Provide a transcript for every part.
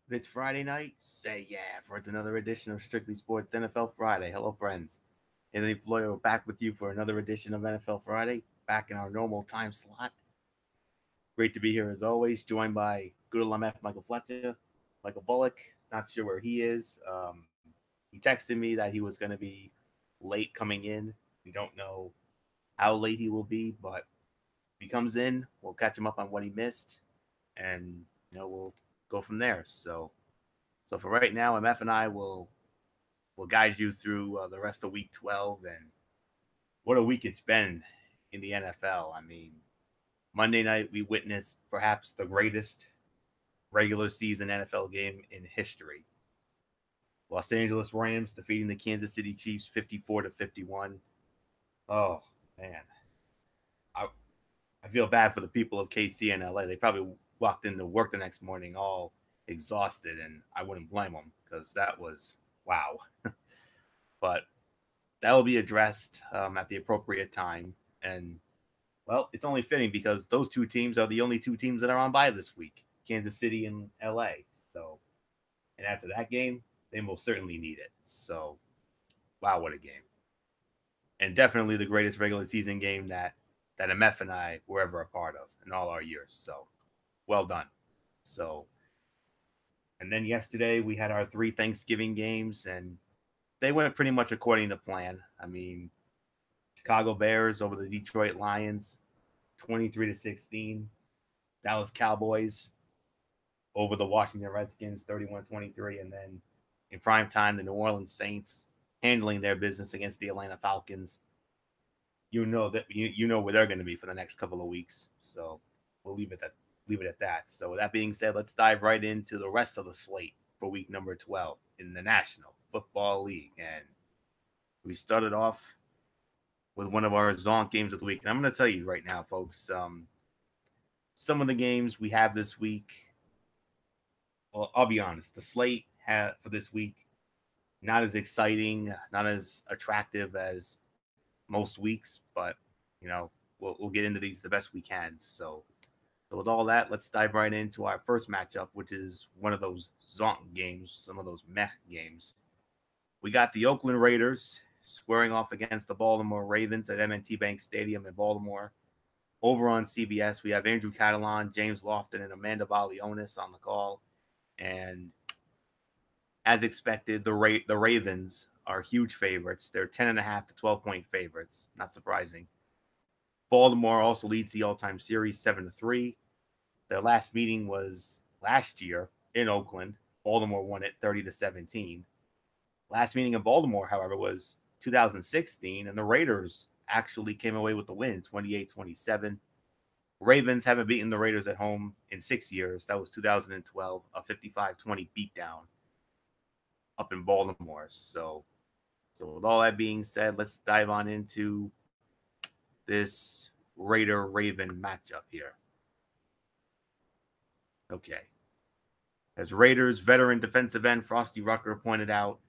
If it's Friday night, say yeah, for it's another edition of Strictly Sports NFL Friday. Hello, friends. Anthony Floyer, we're back with you for another edition of NFL Friday, back in our normal time slot. Great to be here as always, joined by good old MF Michael Fletcher, Michael Bullock. Not sure where he is. He texted me that he was going to be late coming in. We don't know how late he will be, but if he comes in, we'll catch him up on what he missed, and we'll go from there. So for right now, MF and I will guide you through the rest of Week 12 and what a week it's been in the NFL. I mean, Monday night we witnessed perhaps the greatest regular season NFL game in history. Los Angeles Rams defeating the Kansas City Chiefs 54-51. Oh man, I I feel bad for the people of KC and LA. They probably walked into work the next morning all exhausted, and I wouldn't blame them because that was wow. But that will be addressed at the appropriate time. And well, it's only fitting because those two teams are the only two teams that are on bye this week, Kansas City and LA. So, and after that game, they most certainly need it. So, wow, what a game! And definitely the greatest regular season game that MF and I were ever a part of in all our years. So, well done. So, and then yesterday we had our three Thanksgiving games, and they went pretty much according to plan. I mean, Chicago Bears over the Detroit Lions, 23-16. Dallas Cowboys over the Washington Redskins, 31-23. And then in prime time, the New Orleans Saints handling their business against the Atlanta Falcons. You know where they're going to be for the next couple of weeks. So we'll leave it at that. So with that being said, let's dive right into the rest of the slate for week number 12 in the National Football League. And we started off with one of our Zonk games of the week. And I'm going to tell you right now, folks, some of the games we have this week, well, I'll be honest, the slate for this week, not as exciting, not as attractive as most weeks, but, we'll get into these the best we can. So with all that, let's dive right into our first matchup, which is one of those Zonk games, some of those meh games. We got the Oakland Raiders squaring off against the Baltimore Ravens at M&T Bank Stadium in Baltimore. Over on CBS, we have Andrew Catalan, James Lofton, and Amanda Balionis on the call. And as expected, the Ravens are huge favorites. They're 10.5 to 12-point favorites. Not surprising. Baltimore also leads the all-time series 7-3. Their last meeting was last year in Oakland. Baltimore won it 30-17. Last meeting in Baltimore, however, was 2016, and the Raiders actually came away with the win, 28-27. Ravens haven't beaten the Raiders at home in 6 years. That was 2012, a 55-20 beatdown up in Baltimore. So with all that being said, let's dive on into this Raider Raven matchup here. Okay. As Raiders veteran defensive end Frosty Rucker pointed out,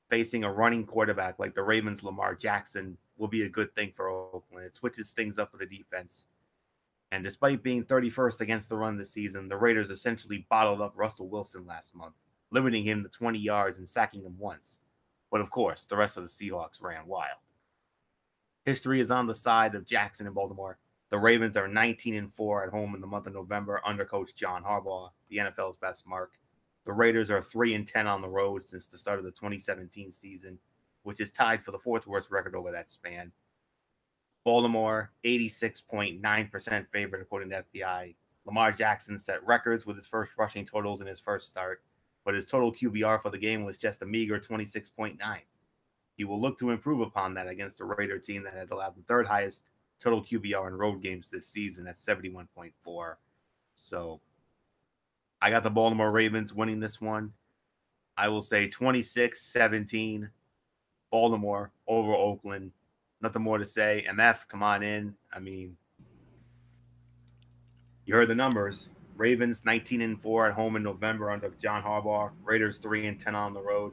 facing a running quarterback like the Ravens' Lamar Jackson will be a good thing for Oakland. It switches things up for the defense. And despite being 31st against the run this season, the Raiders essentially bottled up Russell Wilson last month, limiting him to 20 yards and sacking him once. But of course, the rest of the Seahawks ran wild. History is on the side of Jackson and Baltimore. The Ravens are 19-4 at home in the month of November under coach John Harbaugh, the NFL's best mark. The Raiders are 3-10 on the road since the start of the 2017 season, which is tied for the fourth worst record over that span. Baltimore, 86.9% favorite according to FPI. Lamar Jackson set records with his first rushing totals in his first start, but his total QBR for the game was just a meager 26.9. He will look to improve upon that against a Raider team that has allowed the third highest total QBR in road games this season at 71.4. So I got the Baltimore Ravens winning this one. I will say 26-17, Baltimore over Oakland. Nothing more to say. MF, come on in. I mean, you heard the numbers. Ravens 19-4 at home in November under John Harbaugh. Raiders 3-10 on the road.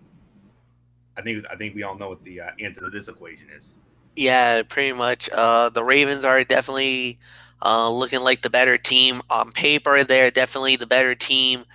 I think we all know what the answer to this equation is. Yeah, pretty much. The Ravens are definitely looking like the better team on paper. They're definitely the better team.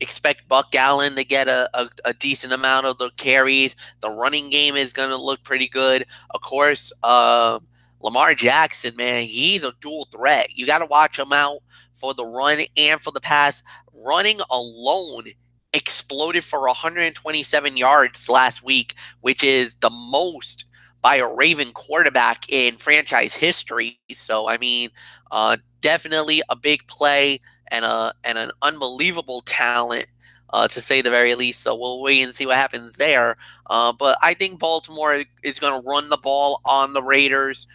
Expect Buck Allen to get a decent amount of the carries. The running game is going to look pretty good. Of course, Lamar Jackson, man, he's a dual threat. You got to watch him out for the run and for the pass. Running alone exploded for 127 yards last week, which is the most by a Raven quarterback in franchise history. So, I mean, definitely a big play and an unbelievable talent, to say the very least. So we'll wait and see what happens there. But I think Baltimore is going to run the ball on the Raiders.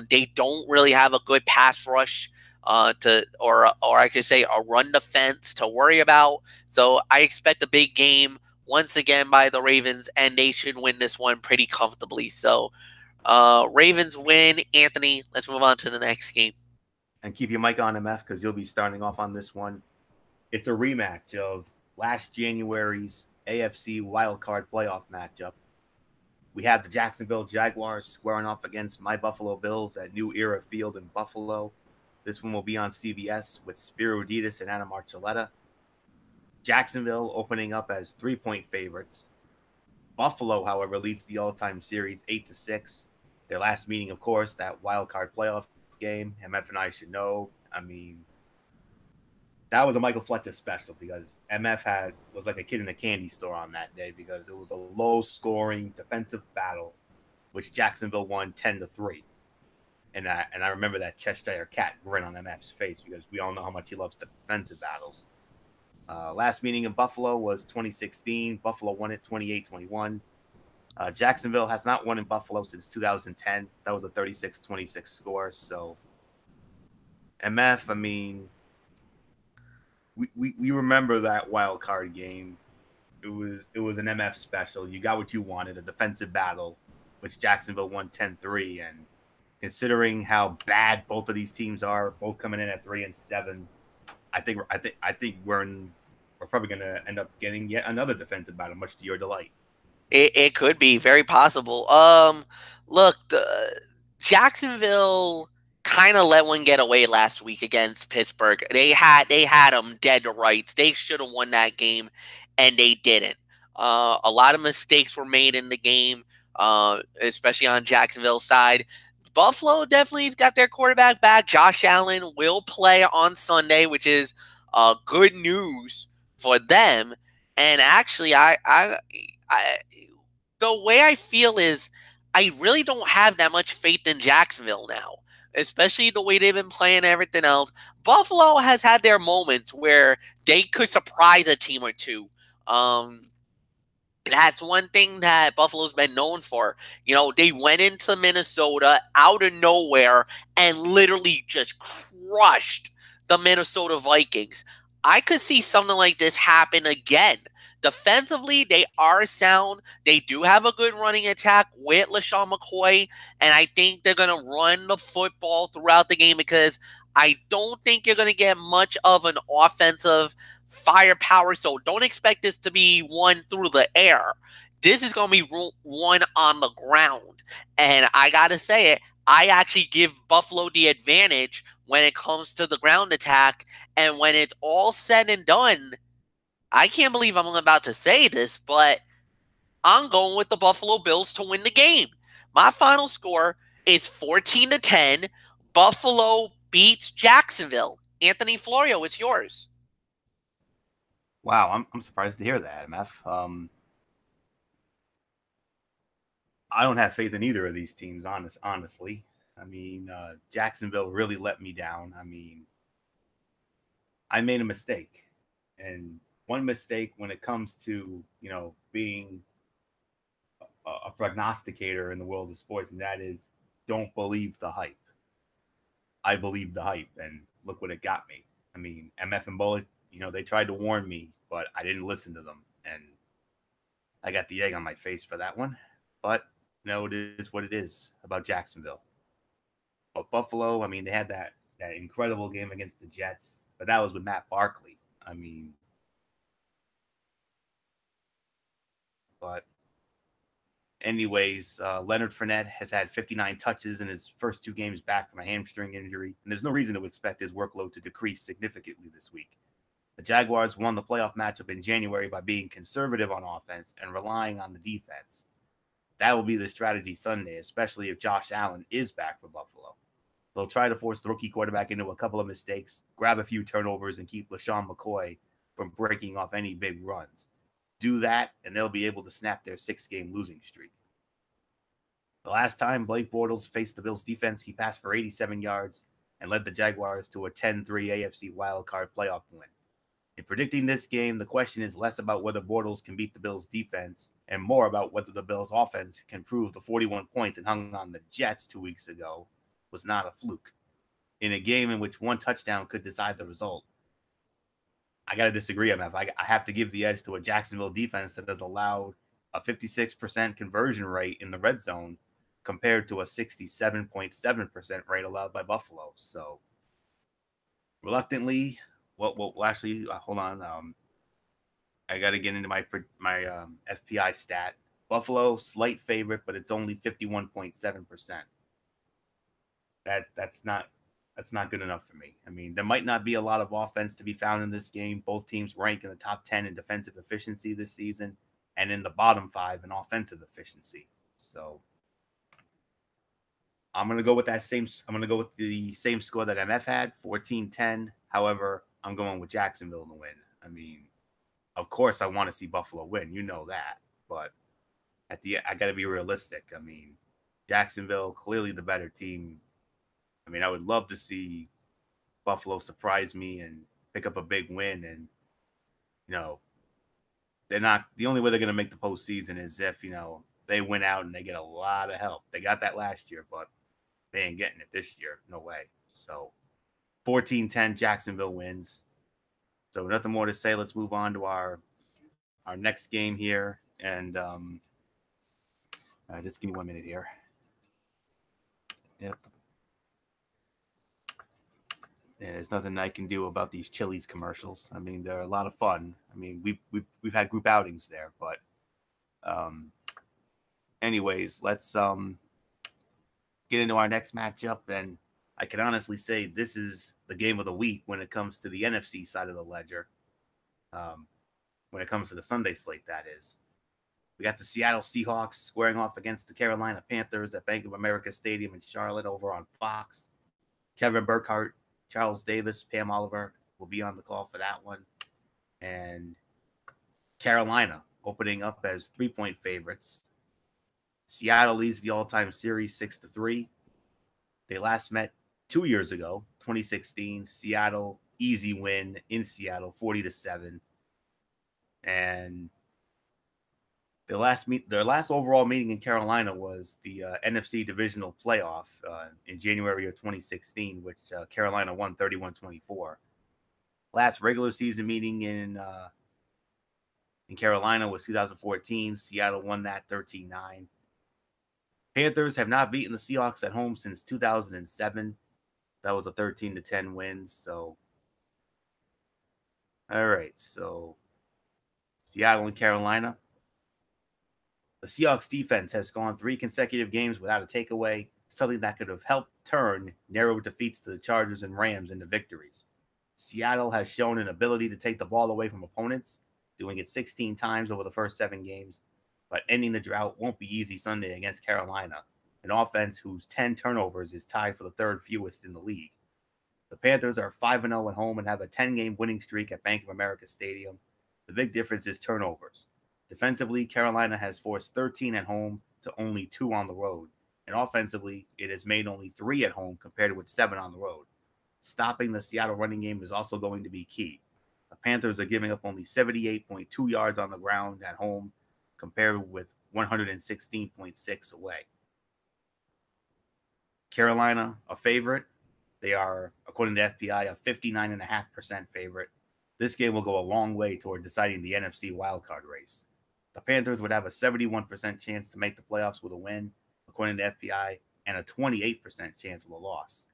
They don't really have a good pass rush or I could say a run defense to worry about. So I expect a big game once again by the Ravens, and they should win this one pretty comfortably. So Ravens win. Anthony, let's move on to the next game. And keep your mic on, MF, because you'll be starting off on this one. It's a rematch of last January's AFC wildcard playoff matchup. We have the Jacksonville Jaguars squaring off against my Buffalo Bills at New Era Field in Buffalo. This one will be on CBS with Spiro Dedes and Anna Marcelletta. Jacksonville opening up as 3-point favorites. Buffalo, however, leads the all-time series 8-6. Their last meeting, of course, that wildcard playoff game. MF and I should know. I mean, that was a Michael Fletcher special because MF was like a kid in a candy store on that day because it was a low-scoring defensive battle, which Jacksonville won 10-3. And I remember that Cheshire Cat grin on MF's face because we all know how much he loves defensive battles. Last meeting in Buffalo was 2016. Buffalo won it 28-21. Jacksonville has not won in Buffalo since 2010. That was a 36-26 score. So, MF, I mean, we remember that wild card game. It was an MF special. You got what you wanted, a defensive battle, which Jacksonville won 10-3. And considering how bad both of these teams are, both coming in at 3-7, I think we're probably going to end up getting yet another defensive battle, much to your delight. It could be very possible. Look, Jacksonville kind of let one get away last week against Pittsburgh. They had them dead to rights. They should have won that game, and they didn't. A lot of mistakes were made in the game, especially on Jacksonville's side. Buffalo definitely got their quarterback back. Josh Allen will play on Sunday, which is good news for them. And actually, the way I feel is I really don't have that much faith in Jacksonville now, especially the way they've been playing everything else. Buffalo has had their moments where they could surprise a team or two. That's one thing that Buffalo's been known for. You know, they went into Minnesota out of nowhere and literally just crushed the Minnesota Vikings. I could see something like this happen again. Defensively, they are sound. They do have a good running attack with LaShawn McCoy, and I think they're going to run the football throughout the game because I don't think you're going to get much of an offensive firepower, so don't expect this to be won through the air. This is going to be won on the ground, and I got to say it, I actually give Buffalo the advantage when it comes to the ground attack, and when it's all said and done, I can't believe I'm about to say this, but I'm going with the Buffalo Bills to win the game. My final score is 14-10. Buffalo beats Jacksonville. Anthony Florio, it's yours. Wow, I'm surprised to hear that, MF. I don't have faith in either of these teams, honestly. I mean, Jacksonville really let me down. I mean, I made a mistake. And one mistake when it comes to, being a prognosticator in the world of sports, and that is don't believe the hype. I believed the hype, and look what it got me. I mean, MF and Bullet, they tried to warn me, but I didn't listen to them. And I got the egg on my face for that one. But, it is what it is about Jacksonville. But Buffalo, I mean, they had that incredible game against the Jets, but that was with Matt Barkley. I mean, but anyways, Leonard Fournette has had 59 touches in his first 2 games back from a hamstring injury, and there's no reason to expect his workload to decrease significantly this week. The Jaguars won the playoff matchup in January by being conservative on offense and relying on the defense. That will be the strategy Sunday, especially if Josh Allen is back for Buffalo. They'll try to force the rookie quarterback into a couple of mistakes, grab a few turnovers, and keep LaShawn McCoy from breaking off any big runs. Do that, and they'll be able to snap their 6-game losing streak. The last time Blake Bortles faced the Bills defense, he passed for 87 yards and led the Jaguars to a 10-3 AFC wildcard playoff win. In predicting this game, the question is less about whether Bortles can beat the Bills' defense and more about whether the Bills' offense can prove the 41 points it hung on the Jets 2 weeks ago was not a fluke. In a game in which one touchdown could decide the result, I got to disagree, MF. I have to give the edge to a Jacksonville defense that has allowed a 56% conversion rate in the red zone compared to a 67.7% rate allowed by Buffalo. So, reluctantly, actually, hold on. I got to get into my FPI stat. Buffalo, slight favorite, but it's only 51.7%. That's not good enough for me. I mean, there might not be a lot of offense to be found in this game. Both teams rank in the top 10 in defensive efficiency this season and in the bottom 5 in offensive efficiency. So I'm going to go with the same score that MF had, 14-10. However, I'm going with Jacksonville to win. I mean, of course I want to see Buffalo win. You know that. But I got to be realistic. I mean, Jacksonville, clearly the better team. I mean, I would love to see Buffalo surprise me and pick up a big win. And, they're not – the only way they're going to make the postseason is if, they win out and they get a lot of help. They got that last year, but they ain't getting it this year. No way. So 14-10, Jacksonville wins. So nothing more to say. Let's move on to our next game here. And just give me 1 minute here. Yep. And there's nothing I can do about these Chili's commercials. I mean, they're a lot of fun. I mean, we've had group outings there, but anyways, let's get into our next matchup. And I can honestly say this is the game of the week when it comes to the NFC side of the ledger. When it comes to the Sunday slate, that is. We got the Seattle Seahawks squaring off against the Carolina Panthers at Bank of America Stadium in Charlotte over on Fox. Kevin Burkhardt, Charles Davis, Pam Oliver will be on the call for that one. And Carolina opening up as 3-point favorites. Seattle leads the all-time series 6-3. They last met 2 years ago, 2016. Seattle, easy win in Seattle, 40-7. And their last overall meeting in Carolina was the NFC Divisional Playoff in January of 2016, which Carolina won 31-24. Last regular season meeting in Carolina was 2014. Seattle won that 13-9. Panthers have not beaten the Seahawks at home since 2007. That was a 13-10 win. So, all right. So, Seattle and Carolina. The Seahawks defense has gone 3 consecutive games without a takeaway, something that could have helped turn narrow defeats to the Chargers and Rams into victories. Seattle has shown an ability to take the ball away from opponents, doing it 16 times over the first 7 games, but ending the drought won't be easy Sunday against Carolina, an offense whose 10 turnovers is tied for the 3rd fewest in the league. The Panthers are 5-0 at home and have a 10-game winning streak at Bank of America Stadium. The big difference is turnovers. Defensively, Carolina has forced 13 at home to only 2 on the road. And offensively, it has made only 3 at home compared with 7 on the road. Stopping the Seattle running game is also going to be key. The Panthers are giving up only 78.2 yards on the ground at home compared with 116.6 away. Carolina, a favorite. They are, according to FPI, a 59.5% favorite. This game will go a long way toward deciding the NFC wildcard race. The Panthers would have a 71% chance to make the playoffs with a win, according to FPI, and a 28% chance with a loss.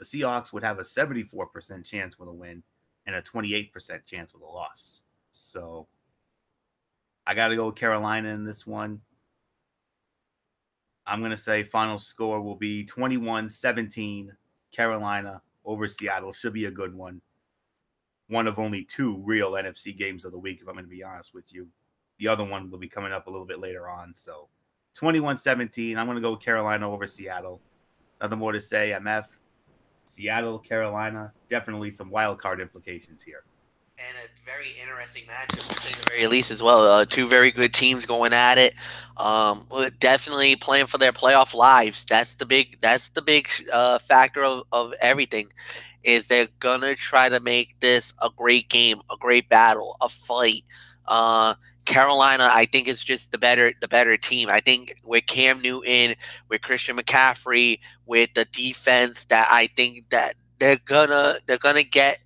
The Seahawks would have a 74% chance with a win and a 28% chance with a loss. So I got to go with Carolina in this one. I'm going to say final score will be 21-17 Carolina over Seattle. Should be a good one. one of only 2 real NFC games of the week, if I'm going to be honest with you. The other one will be coming up a little bit later on. So 21-17. I'm going to go Carolina over Seattle. Nothing more to say. MF, Seattle, Carolina, definitely some wild card implications here. And a very interesting matchup, to say the very least, as well. 2 very good teams going at it. Definitely playing for their playoff lives. That's the big factor of everything. Is they're gonna try to make this a great game, a great battle, a fight. Carolina, I think, is just the better team. I think with Cam Newton, with Christian McCaffrey, with the defense, that I think that they're gonna get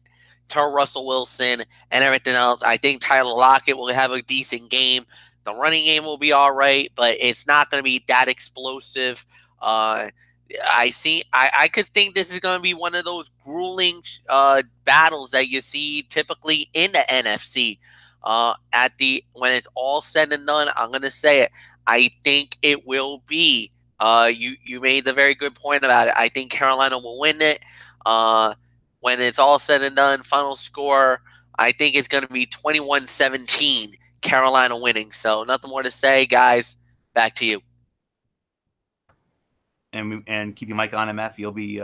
to Russell Wilson and everything else. I think Tyler Lockett will have a decent game. The running game will be all right, but it's not going to be that explosive. I could think this is going to be one of those grueling battles that you see typically in the NFC. When it's all said and done, I'm going to say it. I think it will be. You made the very good point about it. I think Carolina will win it. When it's all said and done, final score, I think it's going to be 21-17, Carolina winning. So nothing more to say, guys. Back to you. And keep your mic on, MF. You'll be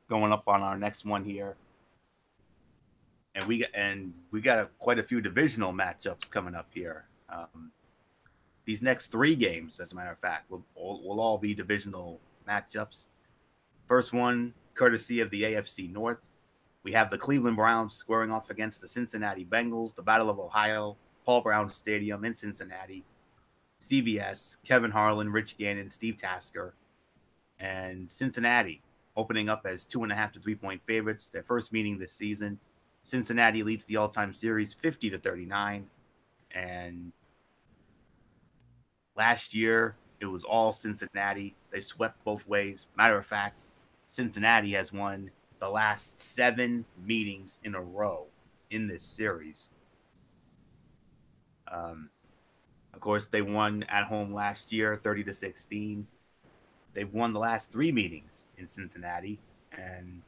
going up on our next one here. And we got quite a few divisional matchups coming up here. These next 3 games, as a matter of fact, will all be divisional matchups. First one, courtesy of the AFC North. We have the Cleveland Browns squaring off against the Cincinnati Bengals, the Battle of Ohio, Paul Brown Stadium in Cincinnati. CBS, Kevin Harlan, Rich Gannon, Steve Tasker, and Cincinnati opening up as 2.5 to 3-point favorites. Their first meeting this season. Cincinnati leads the all-time series 50-39, and last year it was all Cincinnati. They swept both ways. Matter of fact, Cincinnati has won the last 7 meetings in a row in this series. Of course, they won at home last year, 30-16. They've won the last 3 meetings in Cincinnati, and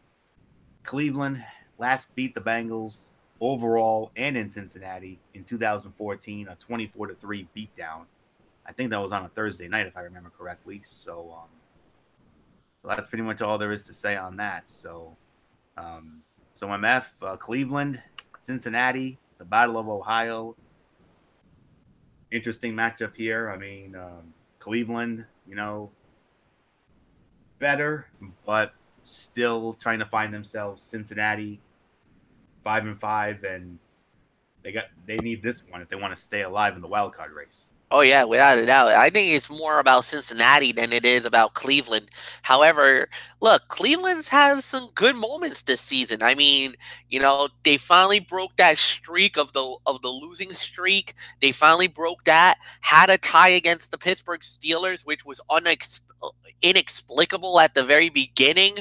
Cleveland last beat the Bengals overall and in Cincinnati in 2014, a 24-3 beatdown. I think that was on a Thursday night, if I remember correctly. So that's pretty much all there is to say on that. So MF, Cleveland, Cincinnati, the Battle of Ohio. Interesting matchup here. I mean, Cleveland, better, but still trying to find themselves. Cincinnati, 5-5, and they need this one if they want to stay alive in the wild card race. Oh, yeah, without a doubt. I think it's more about Cincinnati than it is about Cleveland. However, look, Cleveland's had some good moments this season. I mean, they finally broke that streak of the losing streak. They finally broke that. Had a tie against the Pittsburgh Steelers, which was inexplicable at the very beginning.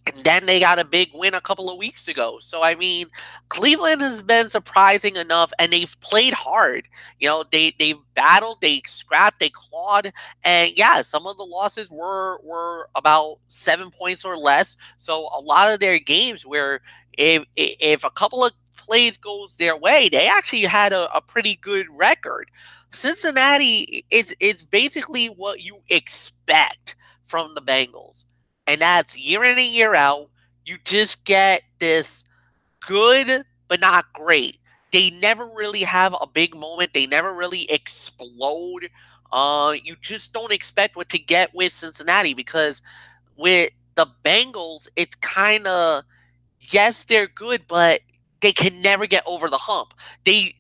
And then they got a big win a couple of weeks ago. So, I mean, Cleveland has been surprising enough, and they've played hard. They battled, they scrapped, they clawed. And, yeah, some of the losses were about 7 points or less. So, a lot of their games where if a couple of plays goes their way, they actually had a pretty good record. Cincinnati is basically what you expect from the Bengals. And that's year in and year out. You just get this good, but not great. They never really have a big moment. They never really explode. You just don't expect what to get with Cincinnati, because with the Bengals, it's kind of, yes, they're good, but they can never get over the hump. They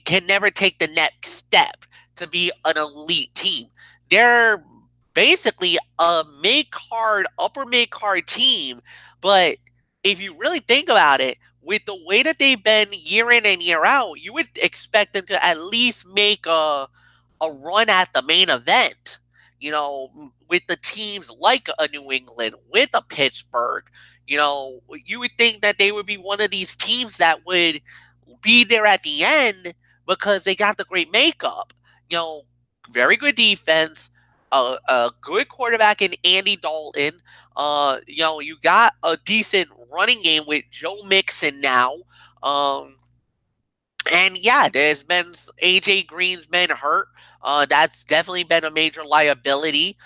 can never take the next step to be an elite team. They're basically a upper mid-card team. But if you really think about it, with the way that they've been year in and year out, you would expect them to at least make a run at the main event. With the teams like a New England, with a Pittsburgh, you would think that they would be one of these teams that would be there at the end, because they got the great makeup. Very good defense, a good quarterback in Andy Dalton. You got a decent running game with Joe Mixon now. And yeah, there's been AJ Green's been hurt. That's definitely been a major liability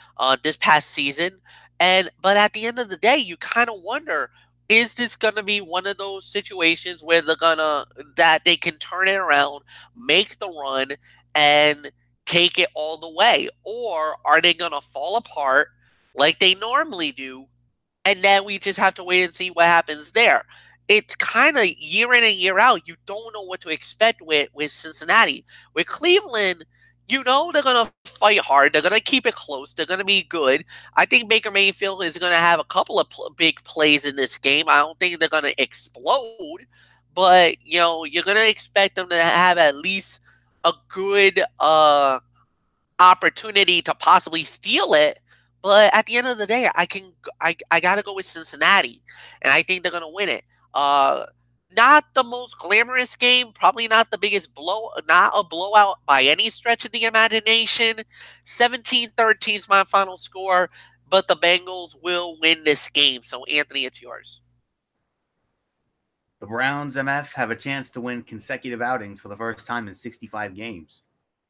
this past season. But at the end of the day, you kind of wonder, is this gonna be one of those situations where that they can turn it around, make the run, and take it all the way, or are they gonna fall apart like they normally do, and then we just have to wait and see what happens there? It's kind of year in and year out. You don't know what to expect with Cincinnati. With Cleveland, you know they're going to fight hard. They're going to keep it close. They're going to be good. I think Baker Mayfield is going to have a couple of big plays in this game. I don't think they're going to explode, but you're going to expect them to have at least a good opportunity to possibly steal it. But at the end of the day, I gotta go with Cincinnati, and I think they're gonna win it. Uh, Not the most glamorous game, probably not the biggest not a blowout by any stretch of the imagination. 17-13 is my final score, but the Bengals will win this game. So Anthony, it's yours. The Browns, MF, have a chance to win consecutive outings for the first time in 65 games.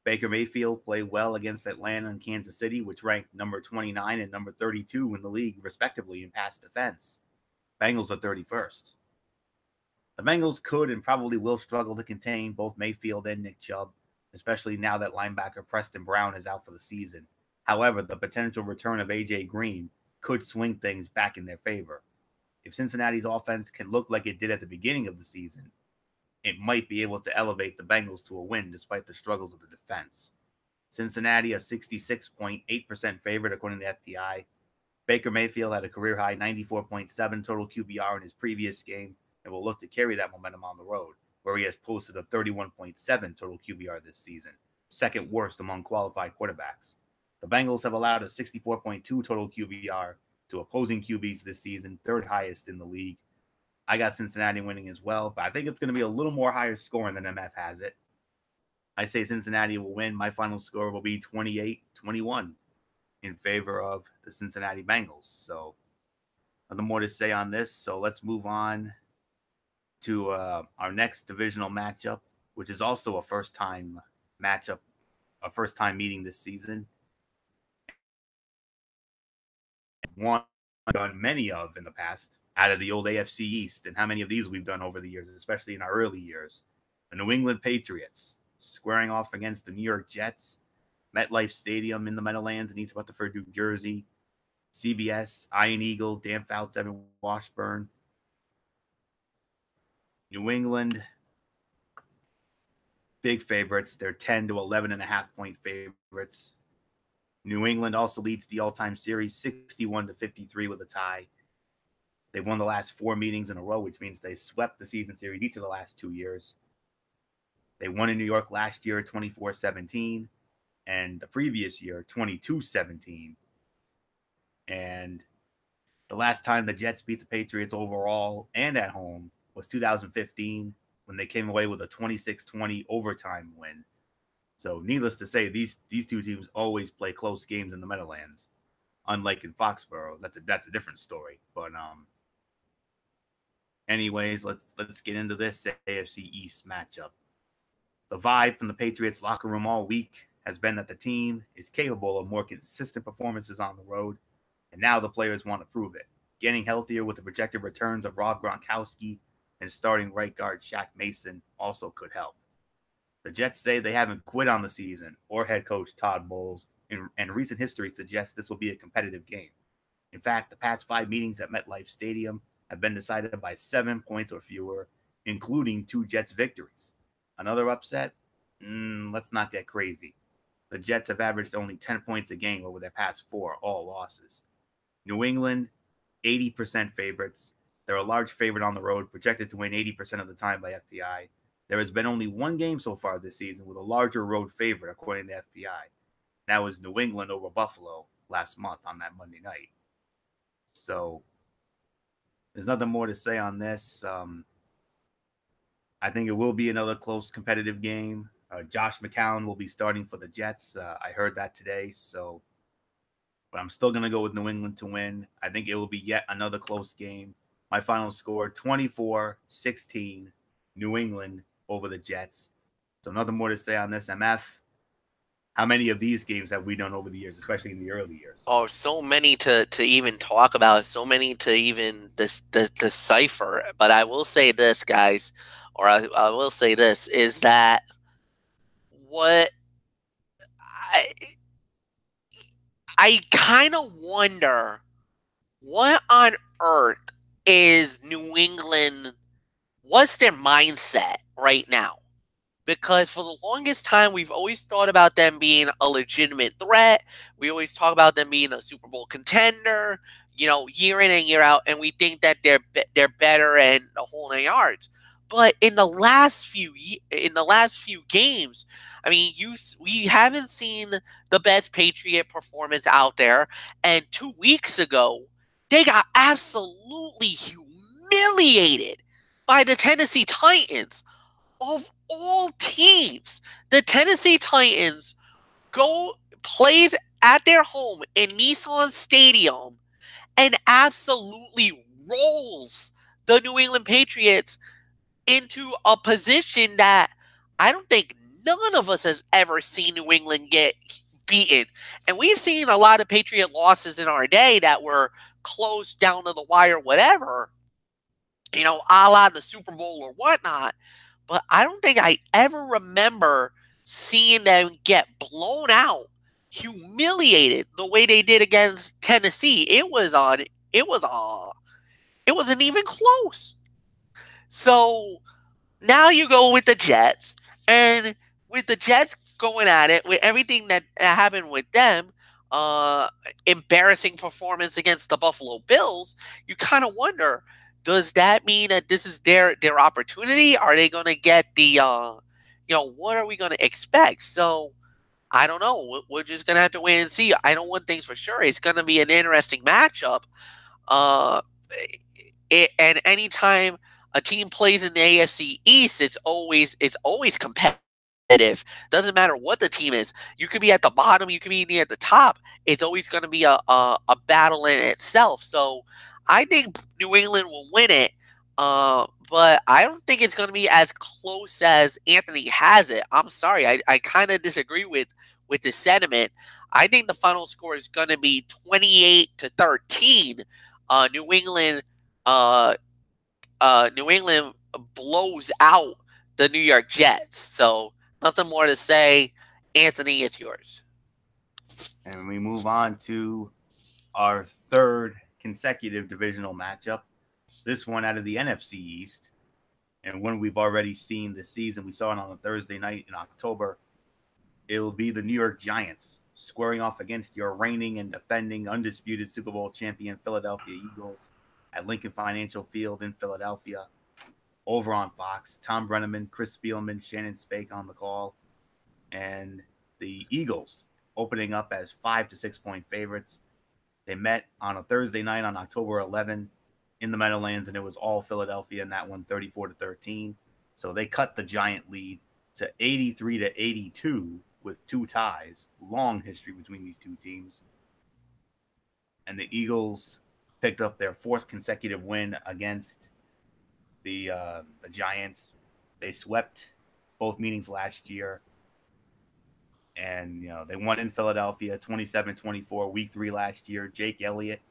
Baker Mayfield played well against Atlanta and Kansas City, which ranked number 29 and number 32 in the league, respectively, in pass defense. Bengals are 31st. The Bengals could and probably will struggle to contain both Mayfield and Nick Chubb, especially now that linebacker Preston Brown is out for the season. However, the potential return of A.J. Green could swing things back in their favor. If Cincinnati's offense can look like it did at the beginning of the season, it might be able to elevate the Bengals to a win despite the struggles of the defense. Cincinnati, a 66.8% favorite according to FPI. Baker Mayfield had a career-high 94.7 total QBR in his previous game and will look to carry that momentum on the road, where he has posted a 31.7 total QBR this season, second worst among qualified quarterbacks. The Bengals have allowed a 64.2 total QBR to opposing QBs this season, third highest in the league. I got Cincinnati winning as well, but I think it's going to be a little more higher scoring than MF has it. I say Cincinnati will win. My final score will be 28-21 in favor of the Cincinnati Bengals. So nothing more to say on this. So let's move on to our next divisional matchup, which is also a first-time matchup, a first-time meeting this season. One I've done many of in the past out of the old AFC East, and how many of these we've done over the years, especially in our early years. The New England Patriots squaring off against the New York Jets, MetLife Stadium in the Meadowlands in East Rutherford, New Jersey. CBS, Iron Eagle, Dan Fouts, Evan Washburn. New England, big favorites. They're 10 to 11.5 point favorites. New England also leads the all-time series 61 to 53 with a tie. They won the last 4 meetings in a row, which means they swept the season series each of the last 2 years. They won in New York last year 24-17, and the previous year 22-17. And the last time the Jets beat the Patriots overall and at home was 2015, when they came away with a 26-20 overtime win. So needless to say, these two teams always play close games in the Meadowlands. Unlike in Foxborough, that's a different story. But anyways, let's get into this AFC East matchup. The vibe from the Patriots locker room all week has been that the team is capable of more consistent performances on the road, and now the players want to prove it. Getting healthier with the projected returns of Rob Gronkowski and starting right guard Shaq Mason also could help. The Jets say they haven't quit on the season or head coach Todd Bowles, and recent history suggests this will be a competitive game. In fact, the past 5 meetings at MetLife Stadium have been decided by 7 points or fewer, including 2 Jets victories. Another upset? Let's not get crazy. The Jets have averaged only 10 points a game over their past 4, all losses. New England, 80% favorites. They're a large favorite on the road, projected to win 80% of the time by FPI. There has been only 1 game so far this season with a larger road favorite, according to FPI. That was New England over Buffalo last month on that Monday night. So there's nothing more to say on this. I think it will be another close competitive game. Josh McCown will be starting for the Jets. I heard that today. But I'm still going to go with New England to win. I think it will be yet another close game. My final score, 24-16, New England over the Jets. So nothing more to say on this, MF. How many of these games have we done over the years, especially in the early years? Oh, so many to even talk about, so many to even decipher. But I will say this, guys, or I will say this, is that what I kind of wonder what on earth is New England, what's their mindset right now? Because for the longest time, we've always thought about them being a legitimate threat. We always talk about them being a Super Bowl contender, year in and year out, and we think that they're better and the whole 9 yards. But in the last few games, I mean, we haven't seen the best Patriot performance out there. And 2 weeks ago, they got absolutely humiliated by the Tennessee Titans. Of all teams, the Tennessee Titans plays at their home in Nissan Stadium and absolutely rolls the New England Patriots into a position that I don't think none of us has ever seen New England get beaten. And we've seen a lot of Patriot losses in our day that were close down to the wire, whatever, a la the Super Bowl or whatnot. But I don't think I ever remember seeing them get blown out, humiliated the way they did against Tennessee. It wasn't even close. So now you go with the Jets, and with the Jets going at it, with everything that happened with them, embarrassing performance against the Buffalo Bills, you kind of wonder, does that mean that this is their opportunity? Are they going to get the, what are we going to expect? So I don't know. We're just going to have to wait and see. I know one thing's for sure. It's going to be an interesting matchup. And anytime a team plays in the AFC East, it's always competitive. Doesn't matter what the team is. You could be at the bottom. You could be near the top. It's always going to be a battle in itself. So I think New England will win it, but I don't think it's going to be as close as Anthony has it. I'm sorry. I kind of disagree with the sentiment. I think the final score is going to be 28-13. New England blows out the New York Jets. So nothing more to say. Anthony, it's yours. And we move on to our third consecutive divisional matchup. This one out of the NFC East, and one we've already seen this season. We saw it on a Thursday night in October. It will be the New York Giants squaring off against your reigning and defending undisputed Super Bowl champion Philadelphia Eagles at Lincoln Financial Field in Philadelphia. Over on Fox, Tom Brenneman, Chris Spielman, Shannon Spake on the call, and the Eagles opening up as 5 to 6 point favorites. They met on a Thursday night on October 11 in the Meadowlands, and it was all Philadelphia in that one, 34-13. So they cut the Giant lead to 83-82 with 2 ties. Long history between these two teams. And the Eagles picked up their 4th consecutive win against the Giants. They swept both meetings last year. And, they won in Philadelphia 27-24 week 3 last year. Jake Elliott,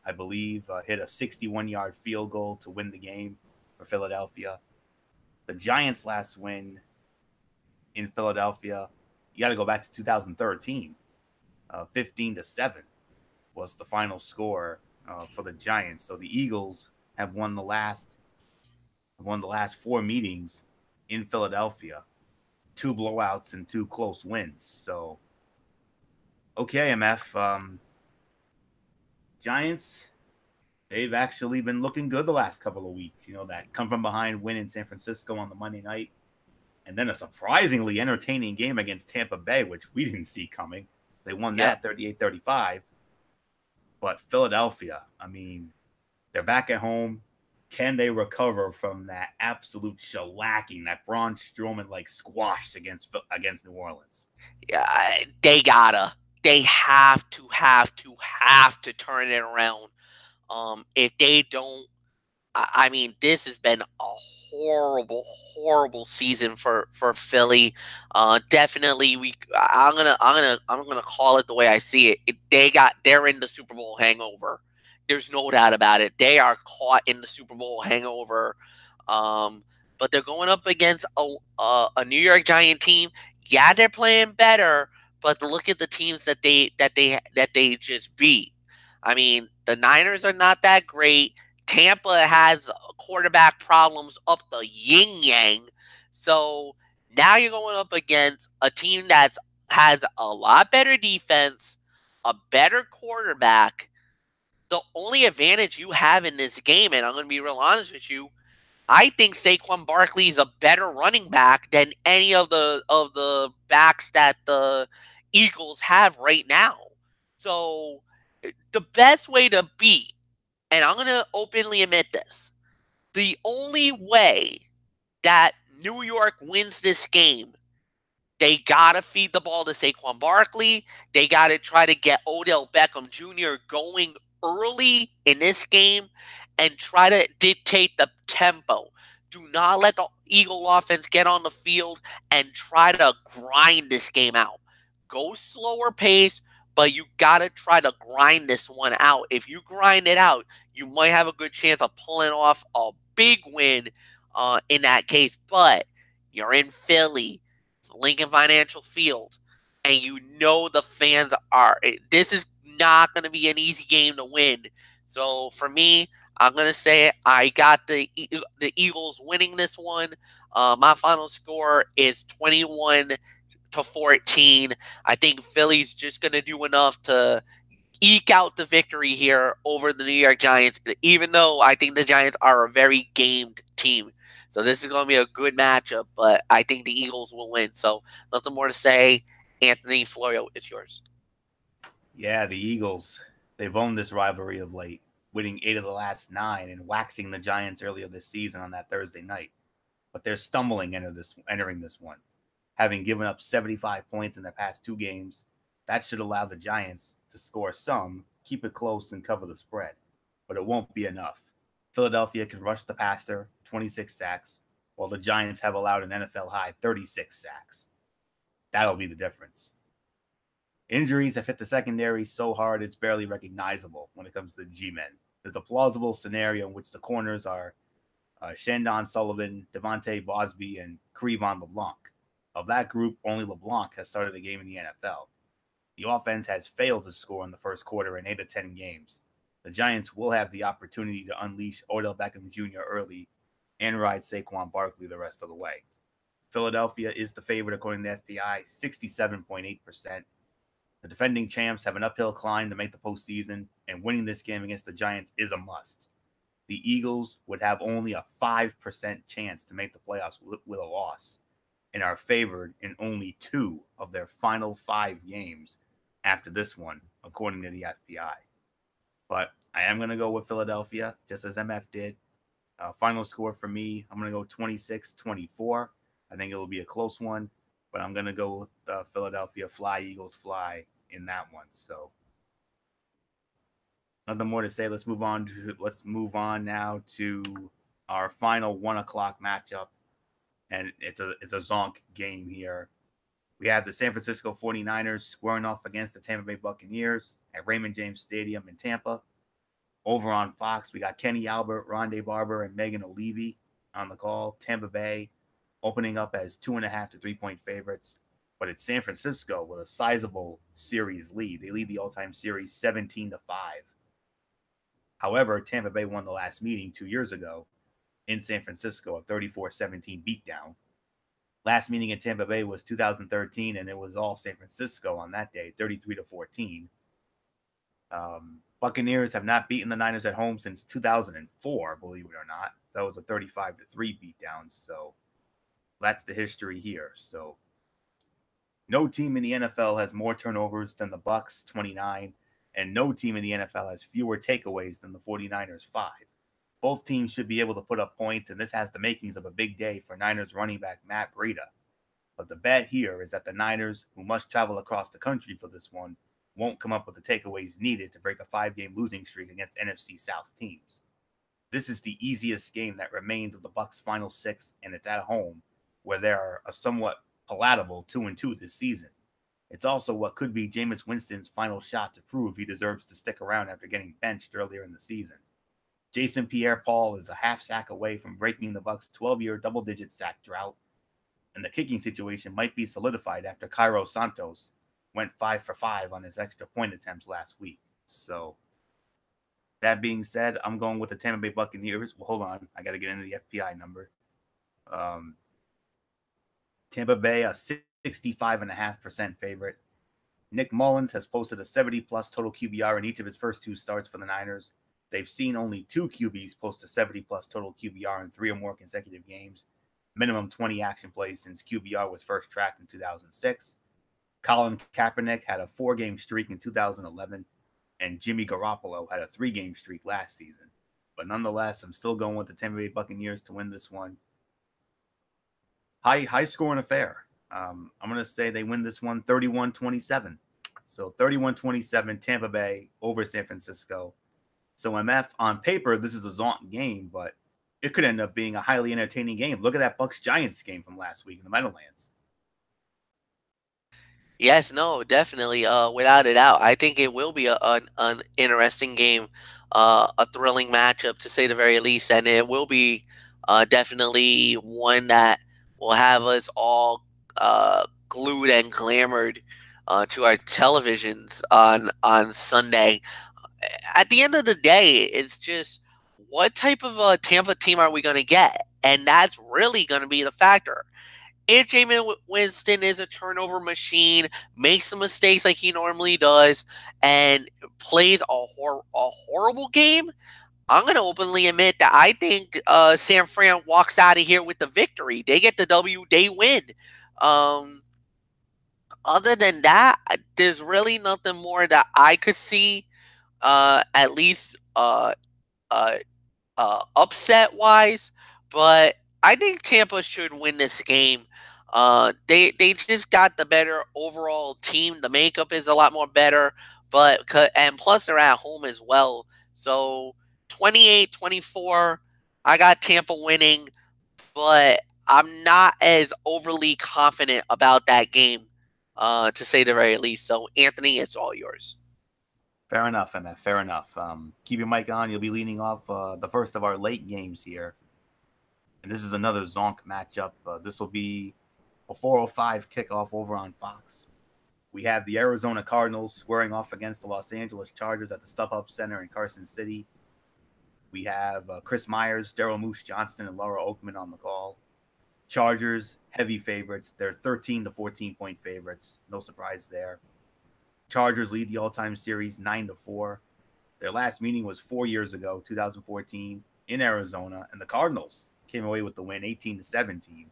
I believe, hit a 61-yard field goal to win the game for Philadelphia. The Giants' last win in Philadelphia, you got to go back to 2013. 15-7 was the final score for the Giants. So the Eagles have won the last 4 meetings in Philadelphia. 2 blowouts and 2 close wins. So, okay, MF. Giants, they've actually been looking good the last couple of weeks. That come from behind win in San Francisco on the Monday night. And then a surprisingly entertaining game against Tampa Bay, which we didn't see coming. They won that 38-35. But Philadelphia, I mean, they're back at home. Can they recover from that absolute shellacking that Braun Strowman squashed against New Orleans? Yeah, they gotta. They have to turn it around. If they don't, I mean, this has been a horrible, horrible season for Philly. Definitely, I'm gonna call it the way I see it. They're in the Super Bowl hangover. There's no doubt about it. They are caught in the Super Bowl hangover. Um, but they're going up against a New York Giant team. Yeah, they're playing better, but look at the teams that they just beat. I mean, the Niners are not that great. Tampa has quarterback problems up the yin yang. So now you're going up against a team that has a lot better defense, a better quarterback. The only advantage you have in this game, and I'm going to be real honest with you, I think Saquon Barkley is a better running back than any of the backs that the Eagles have right now. So the best way to beat, and I'm going to openly admit this, the only way that New York wins this game, they got to feed the ball to Saquon Barkley. They got to try to get Odell Beckham Jr. going early in this game and try to dictate the tempo. Do not let the Eagle offense get on the field and try to grind this game out. Go slower pace, but you got to try to grind this one out. If you grind it out, you might have a good chance of pulling off a big win in that case. But you're in Philly, Lincoln Financial Field, and you know the fans are. This is not going to be an easy game to win. So for me, I'm going to say I got the Eagles winning this one. My final score is 21-14. I think Philly's just going to do enough to eke out the victory here over the New York Giants, even though I think the Giants are a very gamed team. So this is going to be a good matchup, but I think the Eagles will win. So nothing more to say. Anthony Florio, it's yours. Yeah, the Eagles, they've owned this rivalry of late, winning 8 of the last 9 and waxing the Giants earlier this season on that Thursday night. But they're stumbling entering this one. Having given up 75 points in their past 2 games, that should allow the Giants to score some, keep it close, and cover the spread. But it won't be enough. Philadelphia can rush the passer, 26 sacks, while the Giants have allowed an NFL high 36 sacks. That'll be the difference. Injuries have hit the secondary so hard it's barely recognizable when it comes to the G-men. There's a plausible scenario in which the corners are Shandon Sullivan, Devontae Bosby, and Creevon LeBlanc. Of that group, only LeBlanc has started a game in the NFL. The offense has failed to score in the first quarter in 8 of 10 games. The Giants will have the opportunity to unleash Odell Beckham Jr. early and ride Saquon Barkley the rest of the way. Philadelphia is the favorite according to FPI, 67.8%. The defending champs have an uphill climb to make the postseason, and winning this game against the Giants is a must. The Eagles would have only a 5% chance to make the playoffs with a loss and are favored in only 2 of their final 5 games after this one, according to the FPI. But I am going to go with Philadelphia, just as MF did. Final score for me, I'm going to go 26-24. I think it'll be a close one, but I'm going to go with Philadelphia Fly, Eagles Fly in that one. So nothing more to say. Let's move on now to our final 1:00 matchup. And it's a zonk game here. We have the San Francisco 49ers squaring off against the Tampa Bay Buccaneers at Raymond James Stadium in Tampa. Over on Fox, we got Kenny Albert, Rondé Barber, and Megan O'Leary on the call. Tampa Bay opening up as 2.5 to 3-point favorites. But it's San Francisco with a sizable series lead. They lead the all-time series 17-5. However, Tampa Bay won the last meeting 2 years ago in San Francisco, a 34-17 beatdown. Last meeting in Tampa Bay was 2013, and it was all San Francisco on that day, 33-14. Buccaneers have not beaten the Niners at home since 2004, believe it or not. That was a 35-3 beatdown, so that's the history here. So no team in the NFL has more turnovers than the Bucs, 29, and no team in the NFL has fewer takeaways than the 49ers, 5. Both teams should be able to put up points, and this has the makings of a big day for Niners running back Matt Breida. But the bet here is that the Niners, who must travel across the country for this one, won't come up with the takeaways needed to break a 5-game losing streak against NFC South teams. this is the easiest game that remains of the Bucs' final 6, and it's at home, where they are a somewhat palatable 2-2 this season. It's also what could be Jameis Winston's final shot to prove he deserves to stick around after getting benched earlier in the season. Jason Pierre-Paul is a half sack away from breaking the Bucs' 12-year double-digit sack drought, and the kicking situation might be solidified after Cairo Santos went 5 for 5 on his extra point attempts last week. So, that being said, I'm going with the Tampa Bay Buccaneers. Well, hold on. I got to get into the FPI number. Tampa Bay, a 65.5% favorite. Nick Mullins has posted a 70-plus total QBR in each of his first 2 starts for the Niners. They've seen only 2 QBs post a 70-plus total QBR in 3 or more consecutive games. Minimum 20 action plays since QBR was first tracked in 2006. Colin Kaepernick had a 4-game streak in 2011, and Jimmy Garoppolo had a 3-game streak last season. But nonetheless, I'm still going with the Tampa Bay Buccaneers to win this one. High-scoring affair. I'm going to say they win this one 31-27. So 31-27, Tampa Bay over San Francisco. So MF, on paper, this is a Zonk game, but it could end up being a highly entertaining game. Look at that Bucs-Giants game from last week in the Meadowlands. Yes, no, definitely. Without a doubt, I think it will be an interesting game, a thrilling matchup to say the very least, and it will be definitely one that will have us all glued and glamored to our televisions on Sunday. At the end of the day, it's just what type of a Tampa team are we going to get? And that's really going to be the factor. If Jameis Winston is a turnover machine, makes some mistakes like he normally does, and plays a horrible game, I'm going to openly admit that I think San Fran walks out of here with the victory. They get the W, they win. Other than that, there's really nothing more that I could see, at least upset wise, but I think Tampa should win this game. They just got the better overall team. The makeup is a lot more better, and plus they're at home as well. So 28-24, I got Tampa winning, but I'm not as overly confident about that game, to say the very least. So Anthony, it's all yours. Fair enough, MF. Fair enough. Keep your mic on. You'll be leading off the first of our late games here. And this is another Zonk matchup. This will be a 4:05 kickoff over on Fox. We have the Arizona Cardinals squaring off against the Los Angeles Chargers at the StubHub Center in Carson City. We have Chris Myers, Daryl Moose Johnston, and Laura Oakman on the call. Chargers, heavy favorites. They're 13 to 14-point favorites. No surprise there. Chargers lead the all-time series 9-4. Their last meeting was 4 years ago, 2014, in Arizona, and the Cardinals came away with the win 18-17.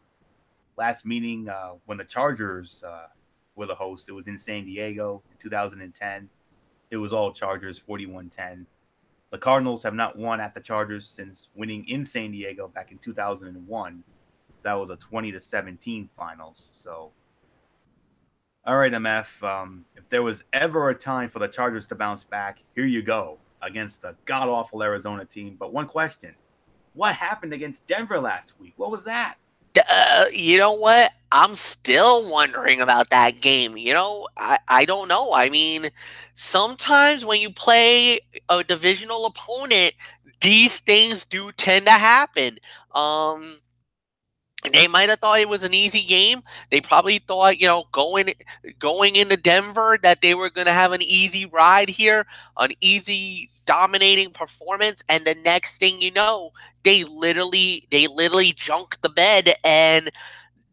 Last meeting, when the Chargers were the host, it was in San Diego in 2010. It was all Chargers, 41-10. The Cardinals have not won at the Chargers since winning in San Diego back in 2001. That was a 20-17 finals. So, all right, MF. If there was ever a time for the Chargers to bounce back, here you go against a god-awful Arizona team. But one question. What happened against Denver last week? What was that? You know what? I'm still wondering about that game. I don't know. I mean, sometimes when you play a divisional opponent, these things do tend to happen. They might have thought it was an easy game. They probably thought, going into Denver that they were going to have an easy ride here, an easy dominating performance, and the next thing you know, they literally junked the bed and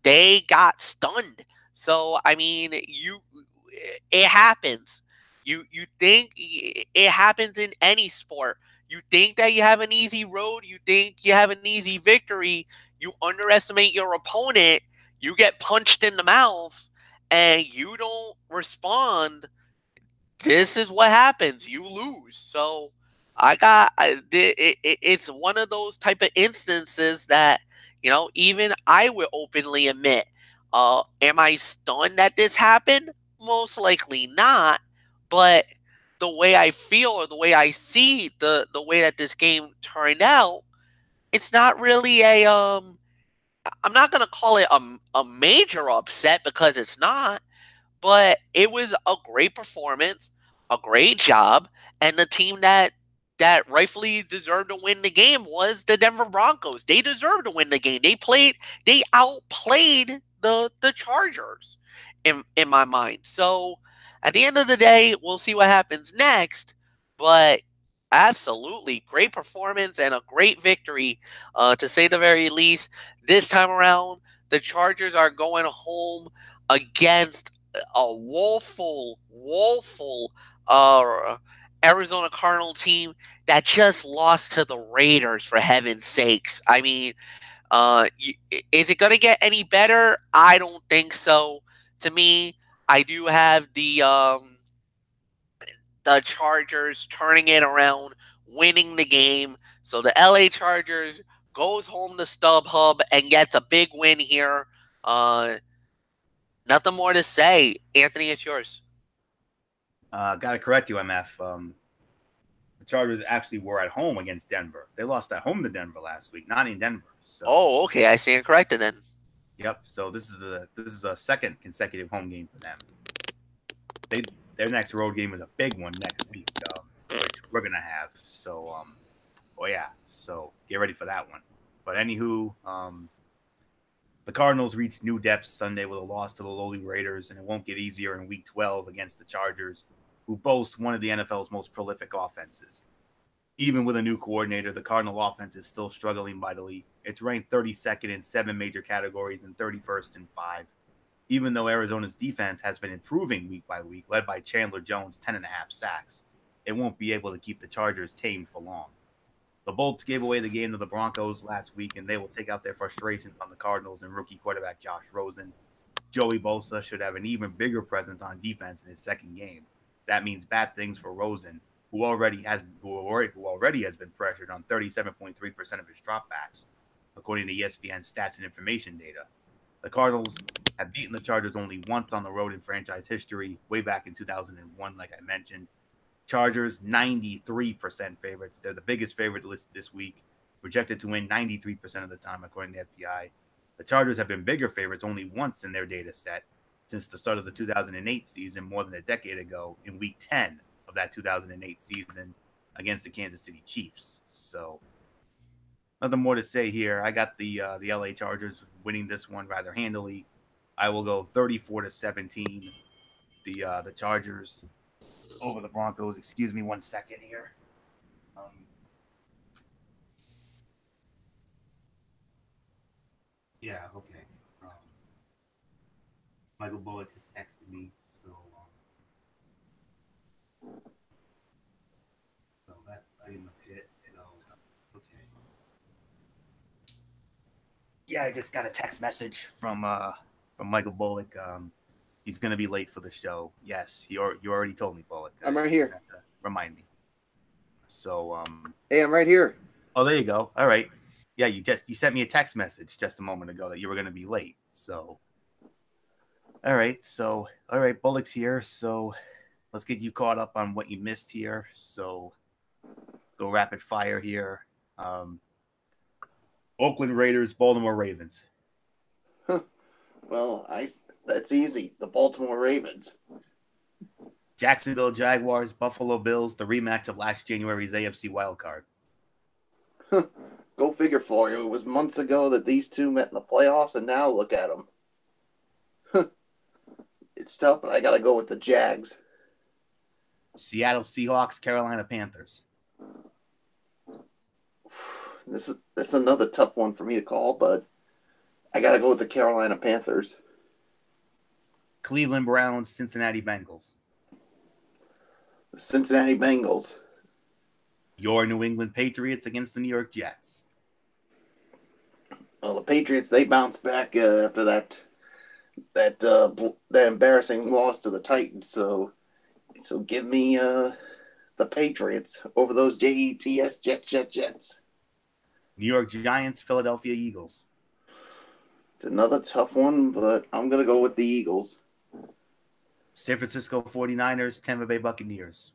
they got stunned. So I mean, it happens. You think it happens in any sport. You think that you have an easy road, you think you have an easy victory, you underestimate your opponent, you get punched in the mouth, and you don't respond. This is what happens. You lose. So it's one of those type of instances that, even I would openly admit, am I stunned that this happened? Most likely not. But the way I feel or the way I see the way that this game turned out, it's not really a I'm not gonna call it a major upset because it's not, but it was a great performance, a great job, and the team that rightfully deserved to win the game was the Denver Broncos. They deserved to win the game. They outplayed the Chargers in my mind. So at the end of the day, we'll see what happens next. But absolutely great performance and a great victory, to say the very least. This time around, the Chargers are going home against a woeful Arizona Cardinal team that just lost to the Raiders, for heaven's sakes. I mean, is it going to get any better? I don't think so. To me, I do have the Chargers turning it around, winning the game. So the LA Chargers goes home to StubHub and gets a big win here. Uh, Nothing more to say. Anthony, it's yours. Got to correct you, MF. The Chargers actually were at home against Denver. They lost at home to Denver last week, not in Denver. So, Oh, okay. I stand corrected then. Yep. So this is a second consecutive home game for them. Their next road game is a big one next week, which we're gonna have. So oh yeah. So get ready for that one. But anywho, the Cardinals reached new depths Sunday with a loss to the lowly Raiders, and it won't get easier in Week 12 against the Chargers, who boast one of the NFL's most prolific offenses. Even with a new coordinator, the Cardinal offense is still struggling mightily. It's ranked 32nd in 7 major categories and 31st in 5. Even though Arizona's defense has been improving week by week, led by Chandler Jones' 10.5 sacks, it won't be able to keep the Chargers tamed for long. The Bolts gave away the game to the Broncos last week, and they will take out their frustrations on the Cardinals and rookie quarterback Josh Rosen. Joey Bosa should have an even bigger presence on defense in his second game. That means bad things for Rosen, who already has been pressured on 37.3% of his dropbacks, according to ESPN stats and information data. The Cardinals have beaten the Chargers only once on the road in franchise history, way back in 2001, like I mentioned. Chargers, 93% favorites. They're the biggest favorite list this week, projected to win 93% of the time, according to FBI. The Chargers have been bigger favorites only once in their data set since the start of the 2008 season, more than a decade ago, in Week 10 of that 2008 season against the Kansas City Chiefs. So, nothing more to say here. I got the LA Chargers winning this one rather handily. I will go 34-17. The Chargers over the Broncos. Excuse me 1 second here. Yeah, okay. Michael Bullock has texted me, so that's in the pit. So okay. Yeah, I just got a text message from Michael Bullock. He's gonna be late for the show. Yes, you already told me, Bullock. I'm right here. Remind me. So Hey, I'm right here. Oh, there you go. All right. Yeah, you sent me a text message just a moment ago that you were gonna be late. So all right, Bullock's here. So let's get you caught up on what you missed here. So go rapid fire here. Oakland Raiders, Baltimore Ravens. Well, that's easy. The Baltimore Ravens. Jacksonville Jaguars, Buffalo Bills, the rematch of last January's AFC wildcard. Go figure, Florio. It was months ago that these two met in the playoffs, and now look at them. It's tough, but I got to go with the Jags. Seattle Seahawks, Carolina Panthers. This is another tough one for me to call, but I got to go with the Carolina Panthers. Cleveland Browns, Cincinnati Bengals. The Cincinnati Bengals. Your New England Patriots against the New York Jets. Well, the Patriots, they bounced back after that embarrassing loss to the Titans. So give me the Patriots over those Jets. New York Giants, Philadelphia Eagles. It's another tough one, but I'm going to go with the Eagles. San Francisco 49ers, Tampa Bay Buccaneers.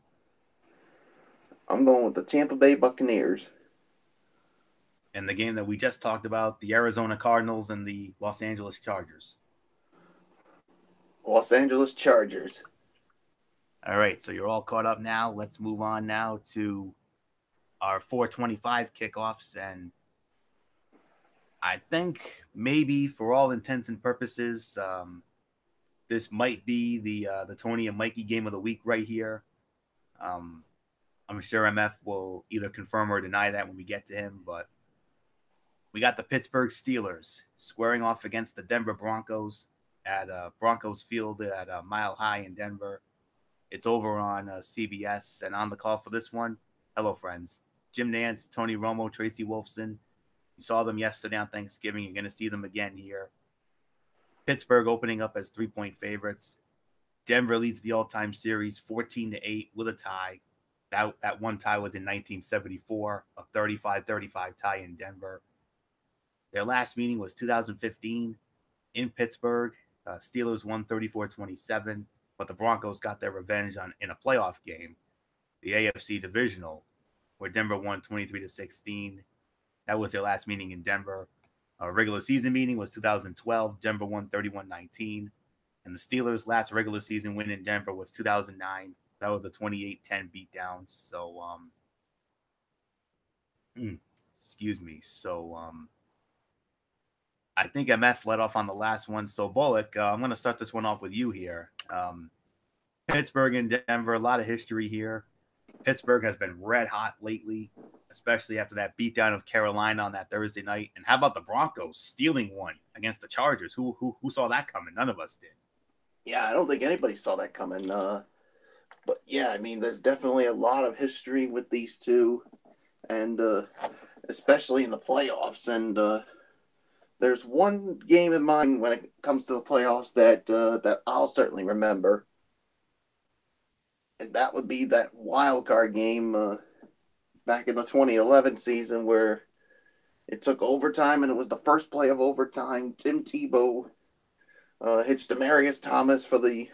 I'm going with the Tampa Bay Buccaneers. And the game that we just talked about, the Arizona Cardinals and the Los Angeles Chargers. Los Angeles Chargers. All right, so you're all caught up now. Let's move on now to our 425 kickoffs. And I think maybe for all intents and purposes, this might be the Tony and Mikey game of the week right here. I'm sure MF will either confirm or deny that when we get to him, but we got the Pittsburgh Steelers squaring off against the Denver Broncos at Broncos Field at Mile High in Denver. It's over on CBS, and on the call for this one, hello, friends. Jim Nance, Tony Romo, Tracy Wolfson. You saw them yesterday on Thanksgiving. You're going to see them again here. Pittsburgh opening up as 3-point favorites. Denver leads the all-time series 14-8 with a tie. That one tie was in 1974, a 35-35 tie in Denver. Their last meeting was 2015 in Pittsburgh. Steelers won 34-27, but the Broncos got their revenge in a playoff game, the AFC Divisional, where Denver won 23-16. That was their last meeting in Denver. Our regular season meeting was 2012. Denver won 31-19. And the Steelers' last regular season win in Denver was 2009. That was a 28-10 beatdown. So, excuse me. So, I think MF led off on the last one. So, Bullock, I'm going to start this one off with you here. Pittsburgh and Denver, a lot of history here. Pittsburgh has been red hot lately, especially after that beatdown of Carolina on that Thursday night. And how about the Broncos stealing one against the Chargers? Who saw that coming? None of us did. Yeah, I don't think anybody saw that coming. But yeah, I mean, there's definitely a lot of history with these two, and especially in the playoffs. And there's one game in mind when it comes to the playoffs that I'll certainly remember, and that would be that wild card game back in the 2011 season where it took overtime, and it was the first play of overtime. Tim Tebow hits Demaryius Thomas for the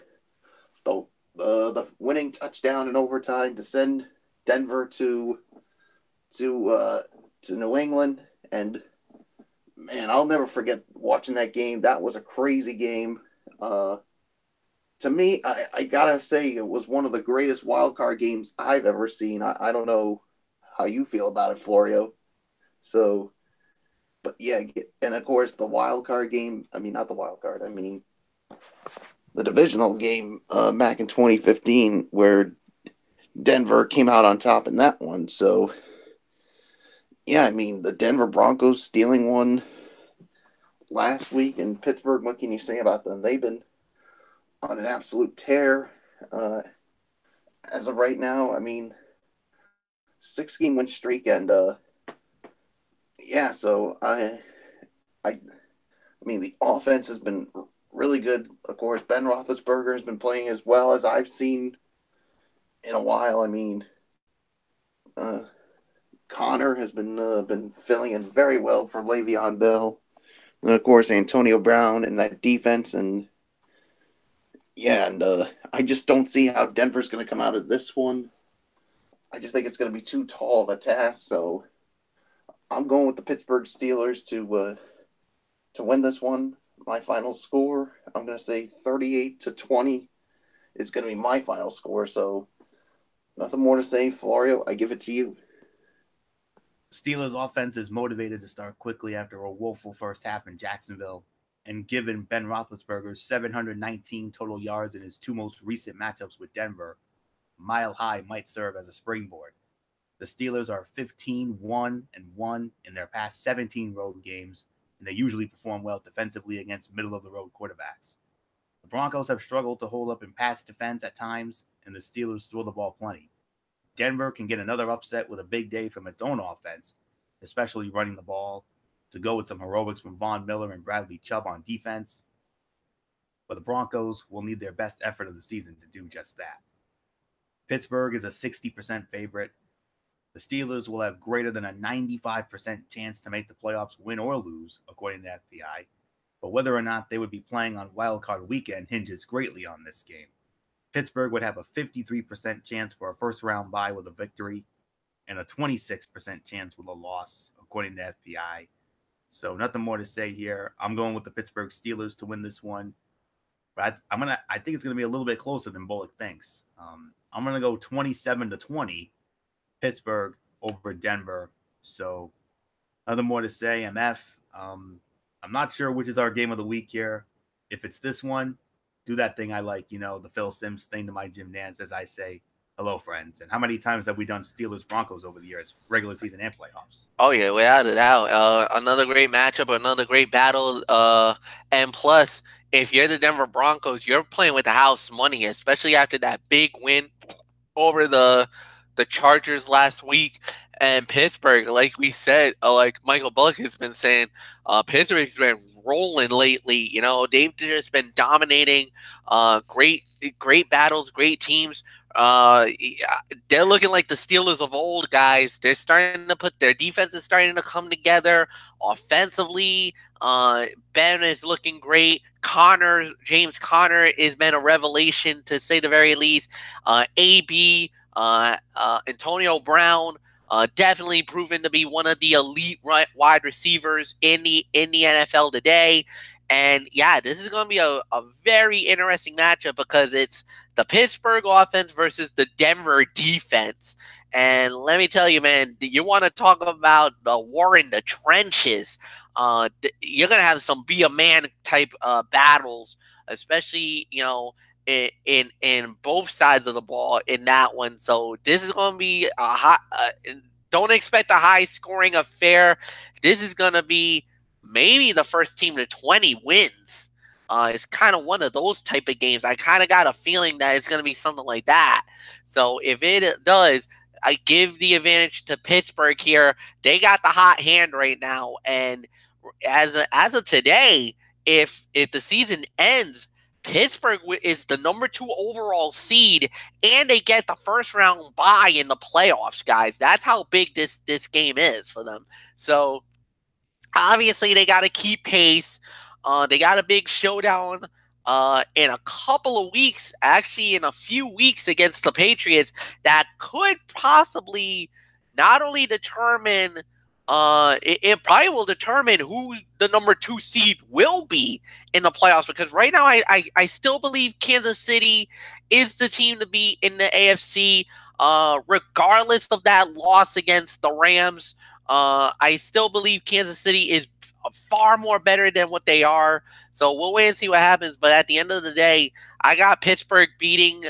winning touchdown in overtime to send Denver to New England. And man, I'll never forget watching that game. That was a crazy game. To me, I gotta say it was one of the greatest wild card games I've ever seen. I don't know how you feel about it, Florio. So, but yeah, and of course the wild card game. I mean, not the wild card. I mean, the divisional game back in 2015 where Denver came out on top in that one. So, yeah, I mean, the Denver Broncos stealing one last week in Pittsburgh, what can you say about them? They've been on an absolute tear as of right now. I mean, 6-game win streak, and yeah, so I mean, the offense has been really good. Of course, Ben Roethlisberger has been playing as well as I've seen in a while. I mean, Connor has been filling in very well for Le'Veon Bell, and of course Antonio Brown in that defense. And yeah, and I just don't see how Denver's going to come out of this one. I just think it's going to be too tall of a task. So I'm going with the Pittsburgh Steelers to win this one. My final score, I'm going to say 38-20 is going to be my final score. So nothing more to say, Florio. I give it to you. Steelers offense is motivated to start quickly after a woeful first half in Jacksonville. And given Ben Roethlisberger's 719 total yards in his two most recent matchups with Denver, Mile High might serve as a springboard. The Steelers are 15-1-1 in their past 17 road games, and they usually perform well defensively against middle-of-the-road quarterbacks. The Broncos have struggled to hold up in pass defense at times, and the Steelers throw the ball plenty. Denver can get another upset with a big day from its own offense, especially running the ball, to go with some heroics from Von Miller and Bradley Chubb on defense. But the Broncos will need their best effort of the season to do just that. Pittsburgh is a 60% favorite. The Steelers will have greater than a 95% chance to make the playoffs, win or lose, according to FPI. But whether or not they would be playing on wildcard weekend hinges greatly on this game. Pittsburgh would have a 53% chance for a first-round bye with a victory, and a 26% chance with a loss, according to FPI. So nothing more to say here. I'm going with the Pittsburgh Steelers to win this one, but I think it's gonna be a little bit closer than Bullock thinks. I'm gonna go 27-20, Pittsburgh over Denver. So nothing more to say. MF. I'm not sure which is our game of the week here. If it's this one, do that thing I like, the Phil Simms thing to my gym dance, as I say, hello, friends. And how many times have we done Steelers Broncos over the years, regular season and playoffs? Oh yeah, without a doubt. Another great matchup, another great battle. And plus, if you're the Denver Broncos, you're playing with the house money, especially after that big win over the Chargers last week. And Pittsburgh, like we said, like Michael Bullock has been saying, Pittsburgh's been rolling lately. They've just been dominating. Great battles, great teams. They're looking like the Steelers of old, guys. They're starting to put their defense is starting to come together offensively. Ben is looking great. James Conner has been a revelation, to say the very least. AB, Antonio Brown, definitely proven to be one of the elite wide receivers in the NFL today. And yeah, this is going to be a very interesting matchup because it's the Pittsburgh offense versus the Denver defense. And let me tell you, man, you want to talk about the war in the trenches. You're going to have some be a man type battles, especially, in both sides of the ball in that one. So this is going to be a hot. Don't expect a high scoring affair. This is going to be maybe the first team to 20 wins. It's kind of one of those type of games. I kind of got a feeling that it's going to be something like that. So if it does, I give the advantage to Pittsburgh here. They got the hot hand right now. And as of today, if the season ends, Pittsburgh is the number 2 overall seed, and they get the first round bye in the playoffs, guys. That's how big this game is for them. So obviously they got to keep pace. They got a big showdown in a couple of weeks, actually in a few weeks against the Patriots that could possibly not only determine it probably will determine who the number 2 seed will be in the playoffs, because right now I still believe Kansas City is the team to be in the AFC, regardless of that loss against the Rams. I still believe Kansas City is far more better than what they are. So we'll wait and see what happens. But at the end of the day, I got Pittsburgh beating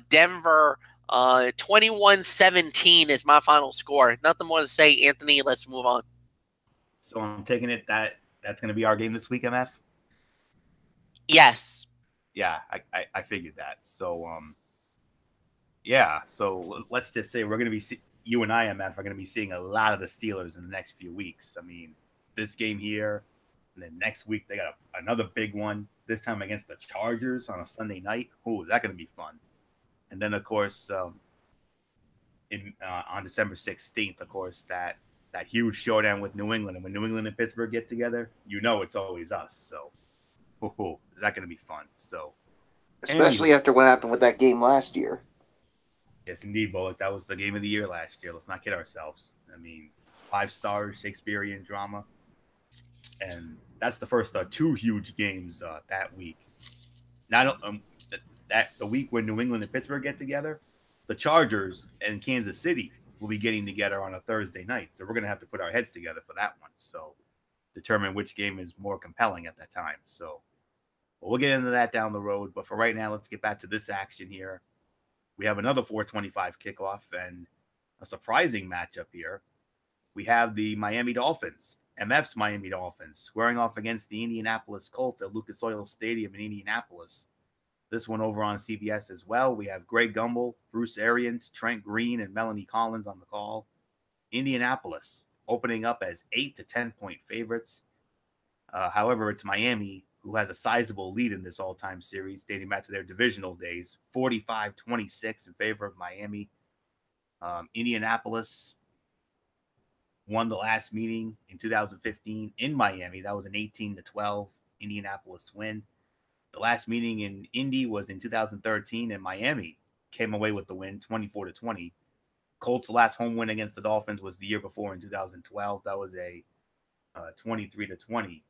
Denver 21-17 is my final score. Nothing more to say, Anthony. Let's move on. So I'm taking it that's going to be our game this week, MF? Yes. Yeah, I figured that. So, yeah. So let's just say we're going to be you and I, MF, are going to be seeing a lot of the Steelers in the next few weeks. I mean, this game here, and then next week they got another big one, this time against the Chargers on a Sunday night. Oh, is that going to be fun? And then, of course, on December 16th, of course, that huge showdown with New England. And when New England and Pittsburgh get together, it's always us. So, is that going to be fun? So, especially after what happened with that game last year. Yes, indeed, Bullock. That was the game of the year last year. Let's not kid ourselves. I mean, 5 stars, Shakespearean drama. And that's the first 2 huge games that week. Not that the week when New England and Pittsburgh get together, the Chargers and Kansas City will be getting together on a Thursday night. So we're going to have to put our heads together for that one. So determine which game is more compelling at that time. So we'll get into that down the road. But for right now, let's get back to this action here. We have another 4:25 kickoff and a surprising matchup here. We have the Miami Dolphins, MF's Miami Dolphins, squaring off against the Indianapolis Colts at Lucas Oil Stadium in Indianapolis. This one over on CBS as well. We have Greg Gumbel, Bruce Arians, Trent Green, and Melanie Collins on the call. Indianapolis opening up as 8 to 10-point favorites. However, it's Miami who has a sizable lead in this all-time series dating back to their divisional days, 45-26 in favor of Miami. Indianapolis won the last meeting in 2015 in Miami. That was an 18-12 Indianapolis win. The last meeting in Indy was in 2013, and Miami came away with the win, 24-20. Colts' last home win against the Dolphins was the year before in 2012. That was a 23-20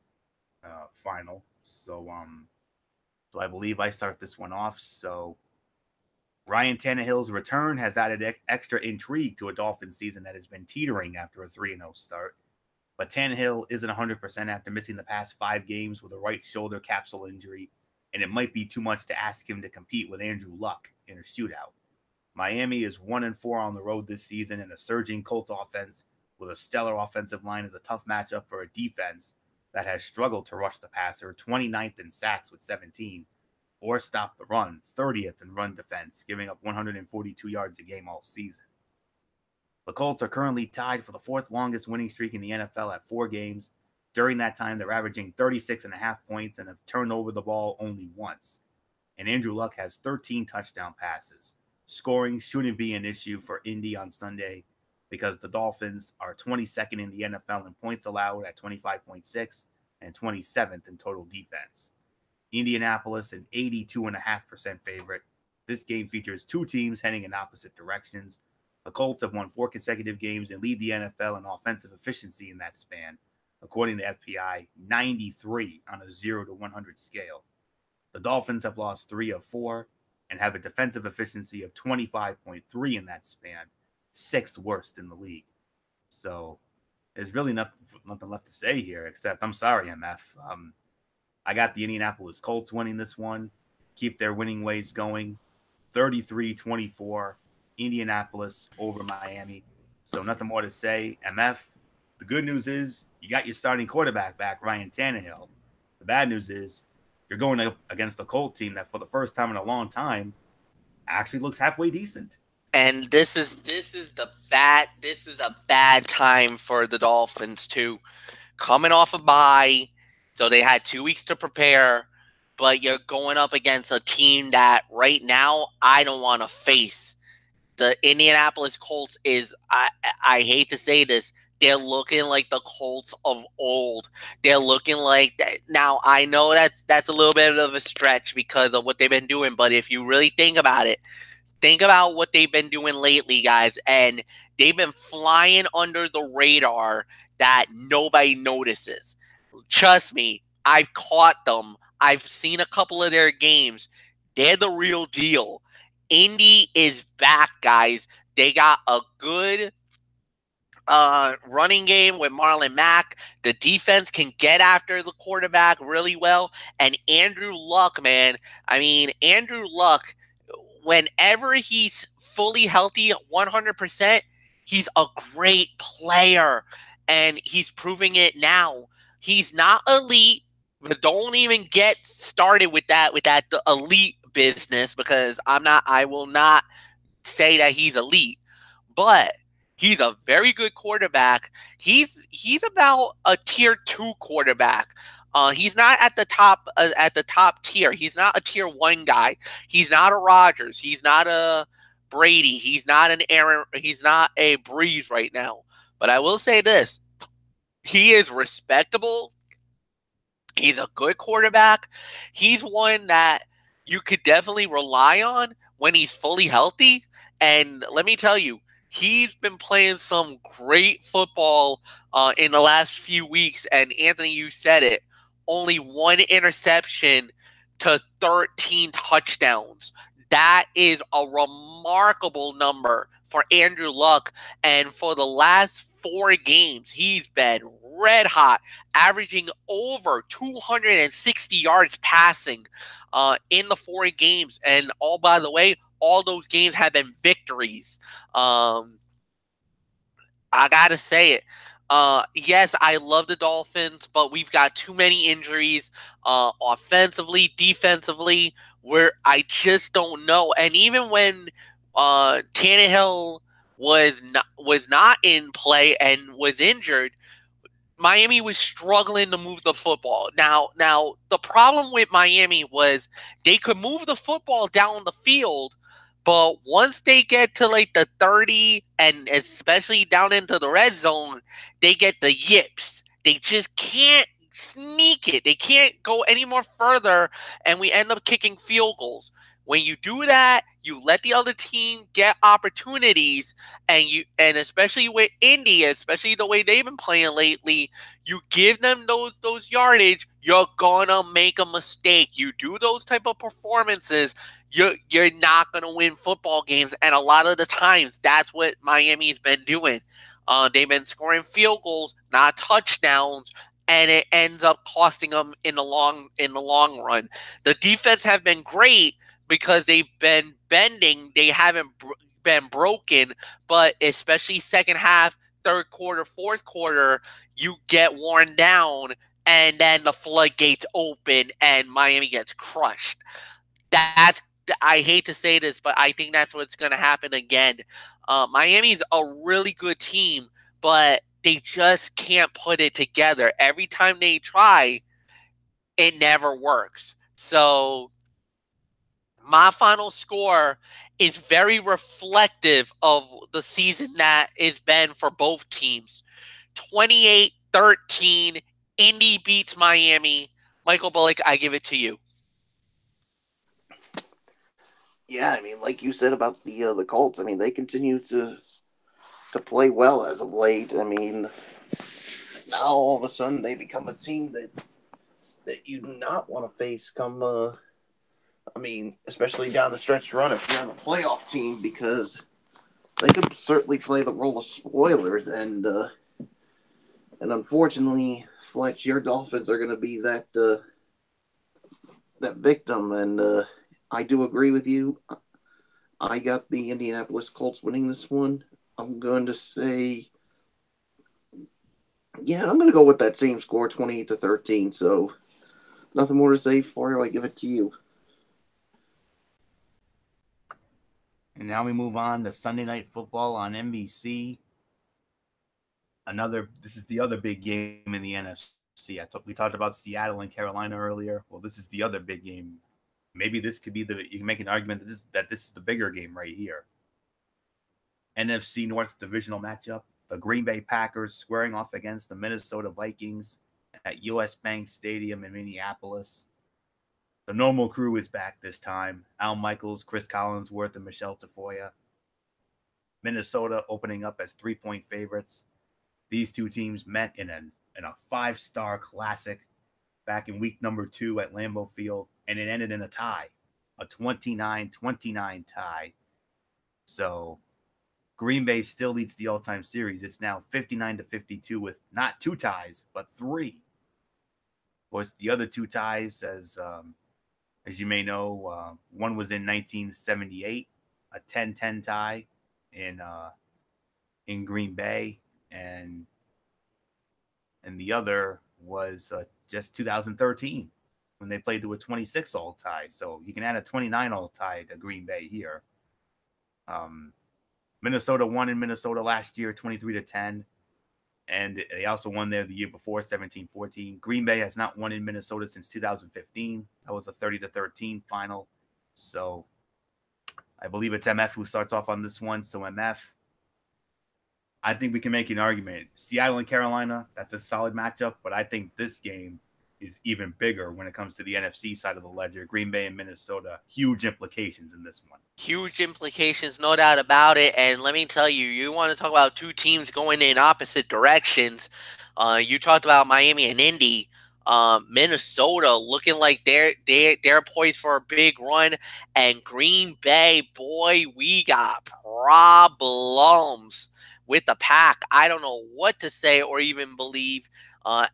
final. So I believe I start this one off. So Ryan Tannehill's return has added extra intrigue to a Dolphins season that has been teetering after a 3-0 start. But Tannehill isn't 100% after missing the past 5 games with a right shoulder capsule injury, and it might be too much to ask him to compete with Andrew Luck in a shootout. Miami is 1-4 on the road this season, and a surging Colts offense with a stellar offensive line is a tough matchup for a defense that has struggled to rush the passer, 29th in sacks with 17, or stop the run, 30th in run defense, giving up 142 yards a game all season. The Colts are currently tied for the 4th longest winning streak in the NFL at 4 games. During that time, they're averaging 36.5 points and have turned over the ball only once. And Andrew Luck has 13 touchdown passes. Scoring shouldn't be an issue for Indy on Sunday because the Dolphins are 22nd in the NFL in points allowed at 25.6 and 27th in total defense. Indianapolis, an 82.5% favorite. This game features 2 teams heading in opposite directions. The Colts have won 4 consecutive games and lead the NFL in offensive efficiency in that span, according to FPI, 93 on a 0 to 100 scale. The Dolphins have lost 3 of 4 and have a defensive efficiency of 25.3 in that span, 6th worst in the league. So there's really nothing left to say here, except I'm sorry, MF. I got the Indianapolis Colts winning this one. Keep their winning ways going. 33-24, Indianapolis over Miami. So nothing more to say. MF, the good news is you got your starting quarterback back, Ryan Tannehill. The bad news is you're going up against a Colt team that for the first time in a long time actually looks halfway decent. And this is a bad time for the Dolphins too. Coming off a bye, so they had 2 weeks to prepare, but you're going up against a team that right now I don't want to face. The Indianapolis Colts is, I hate to say this, they're looking like the Colts of old. They're looking like that. Now, I know that's a little bit of a stretch because of what they've been doing, but if you really think about it, think about what they've been doing lately, guys, and they've been flying under the radar that nobody notices. Trust me, I've caught them. I've seen a couple of their games. They're the real deal. Indy is back, guys. They got a good running game with Marlon Mack. The defense can get after the quarterback really well. And Andrew Luck, man. I mean, Andrew Luck, whenever he's fully healthy, 100%, he's a great player. And he's proving it now. He's not elite, but don't even get started with that the elite business, because I will not say that he's elite, but he's a very good quarterback. He's about a tier 2 quarterback. He's not at the top tier. He's not a tier 1 guy. He's not a Rodgers. He's not a Brady. He's not an Aaron. He's not a Breeze right now. But I will say this: he is respectable. He's a good quarterback. He's one that you could definitely rely on when he's fully healthy. And let me tell you, he's been playing some great football in the last few weeks. And Anthony, you said it, only 1 interception to 13 touchdowns. That is a remarkable number for Andrew Luck. And for the last 4 games, he's been red hot, averaging over 260 yards passing in the 4 games. And by the way, all those games have been victories. I gotta say it. Yes, I love the Dolphins, but we've got too many injuries, offensively, defensively, where I just don't know. And even when Tannehill was not in play and was injured, Miami was struggling to move the football. Now the problem with Miami was they could move the football down the field, but once they get to like the 30 and especially down into the red zone, they get the yips. They just can't sneak it. They can't go any more further, and we end up kicking field goals. When you do that, you let the other team get opportunities, and especially with Indy, especially the way they've been playing lately, you give them those yardage, you're gonna make a mistake. You do those type of performances, you're not gonna win football games, and a lot of the times that's what Miami's been doing. They've been scoring field goals, not touchdowns, and it ends up costing them in the long run. The defense have been great because they've been bending. They haven't been broken, but especially second half, third quarter, fourth quarter, you get worn down, and then the floodgates open, and Miami gets crushed. I hate to say this, but I think that's what's going to happen again. Miami's a really good team, but they just can't put it together. Every time they try, it never works. So my final score is very reflective of the season that it's been for both teams. 28-13, Indy beats Miami. Michael Bullock, I give it to you. Yeah, I mean, like you said about the Colts, I mean, they continue to play well as of late. I mean, now all of a sudden they become a team that you do not want to face come I mean, especially down the stretch run if you're on a playoff team, because they can certainly play the role of spoilers, and unfortunately, Fletch, your Dolphins are going to be that victim, and I do agree with you. I got the Indianapolis Colts winning this one. I'm going to say, yeah, I'm going to go with that same score, 28-13. So, nothing more to say for you. I give it to you. And now we move on to Sunday Night Football on NBC. This is the other big game in the NFC. We talked about Seattle and Carolina earlier. Well, this is the other big game. Maybe this could be you can make an argument that this is the bigger game right here. NFC North divisional matchup. The Green Bay Packers squaring off against the Minnesota Vikings at US Bank Stadium in Minneapolis. The normal crew is back this time. Al Michaels, Chris Collinsworth, and Michelle Tafoya. Minnesota opening up as 3-point favorites. These two teams met in a 5-star classic back in week number 2 at Lambeau Field, and it ended in a tie, a 29-29 tie. So Green Bay still leads the all-time series. It's now 59-52 with not 2 ties, but 3. Of course, the other 2 ties, as you may know, one was in 1978, a 10-10 tie in Green Bay, and the other was just 2013 when they played to a 26-all tie. So you can add a 29-all tie to Green Bay here. Minnesota won in Minnesota last year, 23-10. And they also won there the year before, 17-14. Green Bay has not won in Minnesota since 2015. That was a 30-13 final. So I believe it's MF who starts off on this one. So MF, I think we can make an argument. Seattle and Carolina, that's a solid matchup. But I think this game is even bigger when it comes to the NFC side of the ledger. Green Bay and Minnesota, huge implications in this one. Huge implications, no doubt about it. And let me tell you, you want to talk about two teams going in opposite directions. You talked about Miami and Indy. Minnesota looking like they're poised for a big run. And Green Bay, boy, we got problems with the Pack. I don't know what to say or even believe.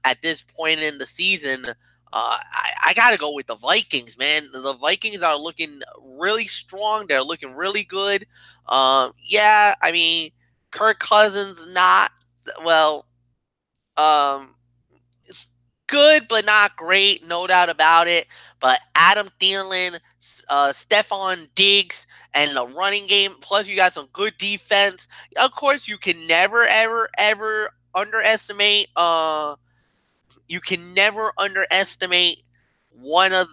At this point in the season, I got to go with the Vikings, man. The Vikings are looking really strong. They're looking really good. Yeah, I mean, Kirk Cousins not, well, good but not great, no doubt about it. But Adam Thielen, Stephon Diggs, and the running game, plus you got some good defense. Of course, you can never, ever, ever underestimate one of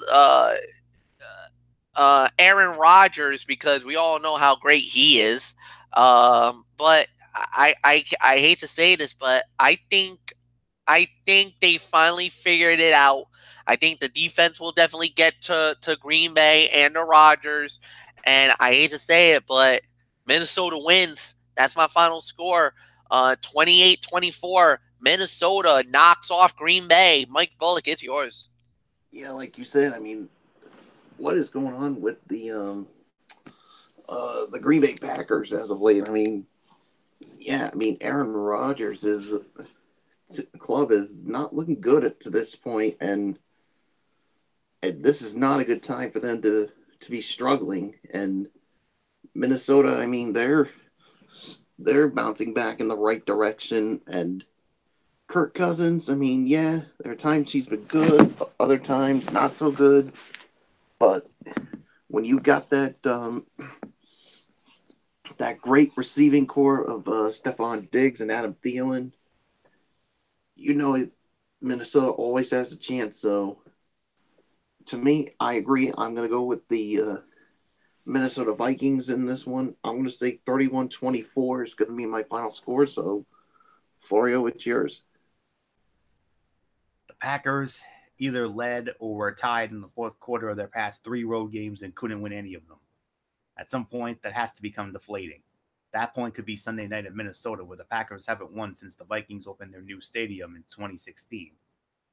Aaron Rodgers, because we all know how great he is. But I hate to say this, but I think I think they finally figured it out. I think the defense will definitely get to Green Bay and to Rodgers. And I hate to say it, but Minnesota wins. That's my final score. 28-24. Minnesota knocks off Green Bay. Mike Bullock, it's yours. Yeah, like you said, I mean, what is going on with the Green Bay Packers as of late? I mean, yeah, I mean, Aaron Rodgers is club is not looking good to this point, and this is not a good time for them to be struggling. And Minnesota, I mean, they're bouncing back in the right direction. And Kirk Cousins, I mean, yeah, there are times he's been good, other times not so good. But when you got that great receiving core of Stephon Diggs and Adam Thielen, you know Minnesota always has a chance. So to me, I agree. I'm going to go with the Minnesota Vikings in this one. I'm going to say 31-24 is going to be my final score. So, Florio, it's yours. The Packers either led or were tied in the fourth quarter of their past 3 road games and couldn't win any of them. At some point, that has to become deflating. That point could be Sunday night at Minnesota, where the Packers haven't won since the Vikings opened their new stadium in 2016.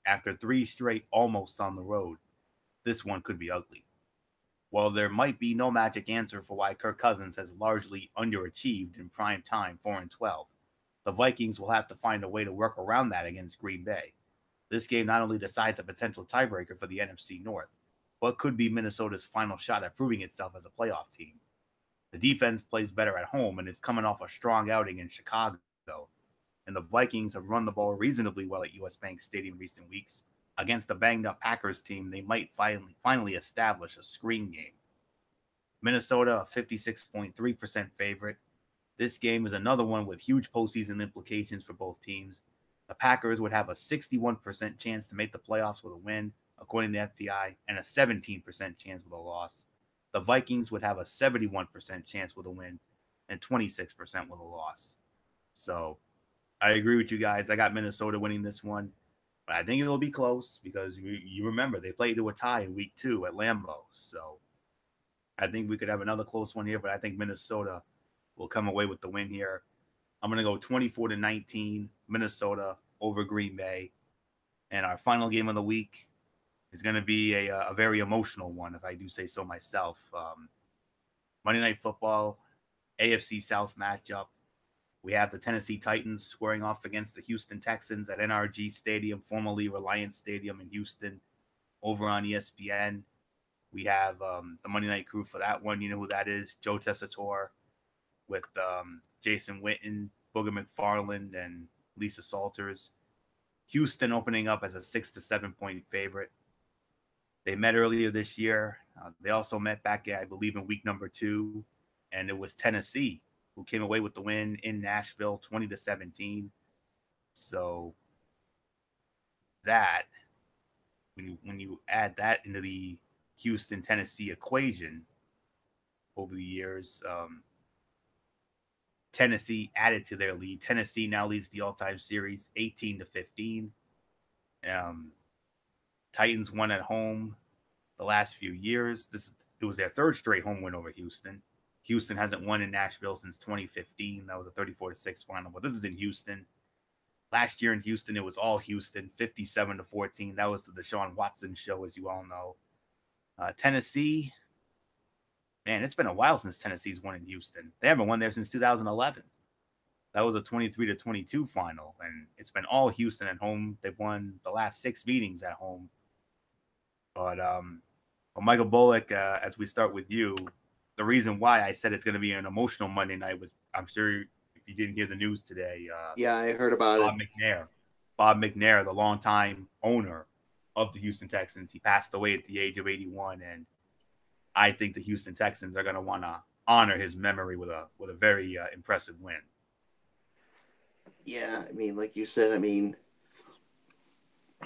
After 3 straight almost on the road, this one could be ugly. While there might be no magic answer for why Kirk Cousins has largely underachieved in prime time 4-12, the Vikings will have to find a way to work around that against Green Bay. This game not only decides a potential tiebreaker for the NFC North, but could be Minnesota's final shot at proving itself as a playoff team. The defense plays better at home and is coming off a strong outing in Chicago, and the Vikings have run the ball reasonably well at US Bank Stadium in recent weeks. Against a banged-up Packers team, they might finally establish a screen game. Minnesota, a 56.3% favorite. This game is another one with huge postseason implications for both teams. The Packers would have a 61% chance to make the playoffs with a win, according to FPI, and a 17% chance with a loss. The Vikings would have a 71% chance with a win and 26% with a loss. So I agree with you guys. I got Minnesota winning this one, but I think it'll be close because you remember they played to a tie in week 2 at Lambeau. So I think we could have another close one here, but I think Minnesota will come away with the win here. I'm going to go 24-19, Minnesota over Green Bay. And our final game of the week is going to be a very emotional one, if I do say so myself. Monday Night Football, AFC South matchup. We have the Tennessee Titans squaring off against the Houston Texans at NRG Stadium, formerly Reliance Stadium in Houston, over on ESPN. We have the Monday Night Crew for that one. You know who that is? Joe Tessitore with Jason Witten, Booger McFarland, and Lisa Salters. Houston opening up as a 6 to 7 point favorite. They met earlier this year. They also met back, I believe, in week number 2, and it was Tennessee who came away with the win in Nashville, 20 to 17. So that, when you add that into the Houston Tennessee equation over the years, Tennessee added to their lead. Tennessee now leads the all-time series 18 to 15. Titans won at home the last few years. It was their 3rd straight home win over Houston. Houston hasn't won in Nashville since 2015. That was a 34-6 final, but this is in Houston. Last year in Houston, it was all Houston, 57 to 14. That was the Deshaun Watson show, as you all know. Tennessee, man, it's been a while since Tennessee's won in Houston. They haven't won there since 2011. That was a 23 to 22 final, and it's been all Houston at home. They've won the last 6 meetings at home. But Michael Bullock, as we start with you, the reason why I said it's going to be an emotional Monday night was, I'm sure if you didn't hear the news today, yeah, I heard about it. Bob McNair, the longtime owner of the Houston Texans, he passed away at the age of 81, and I think the Houston Texans are going to want to honor his memory with a very impressive win. Yeah, I mean, like you said, I mean,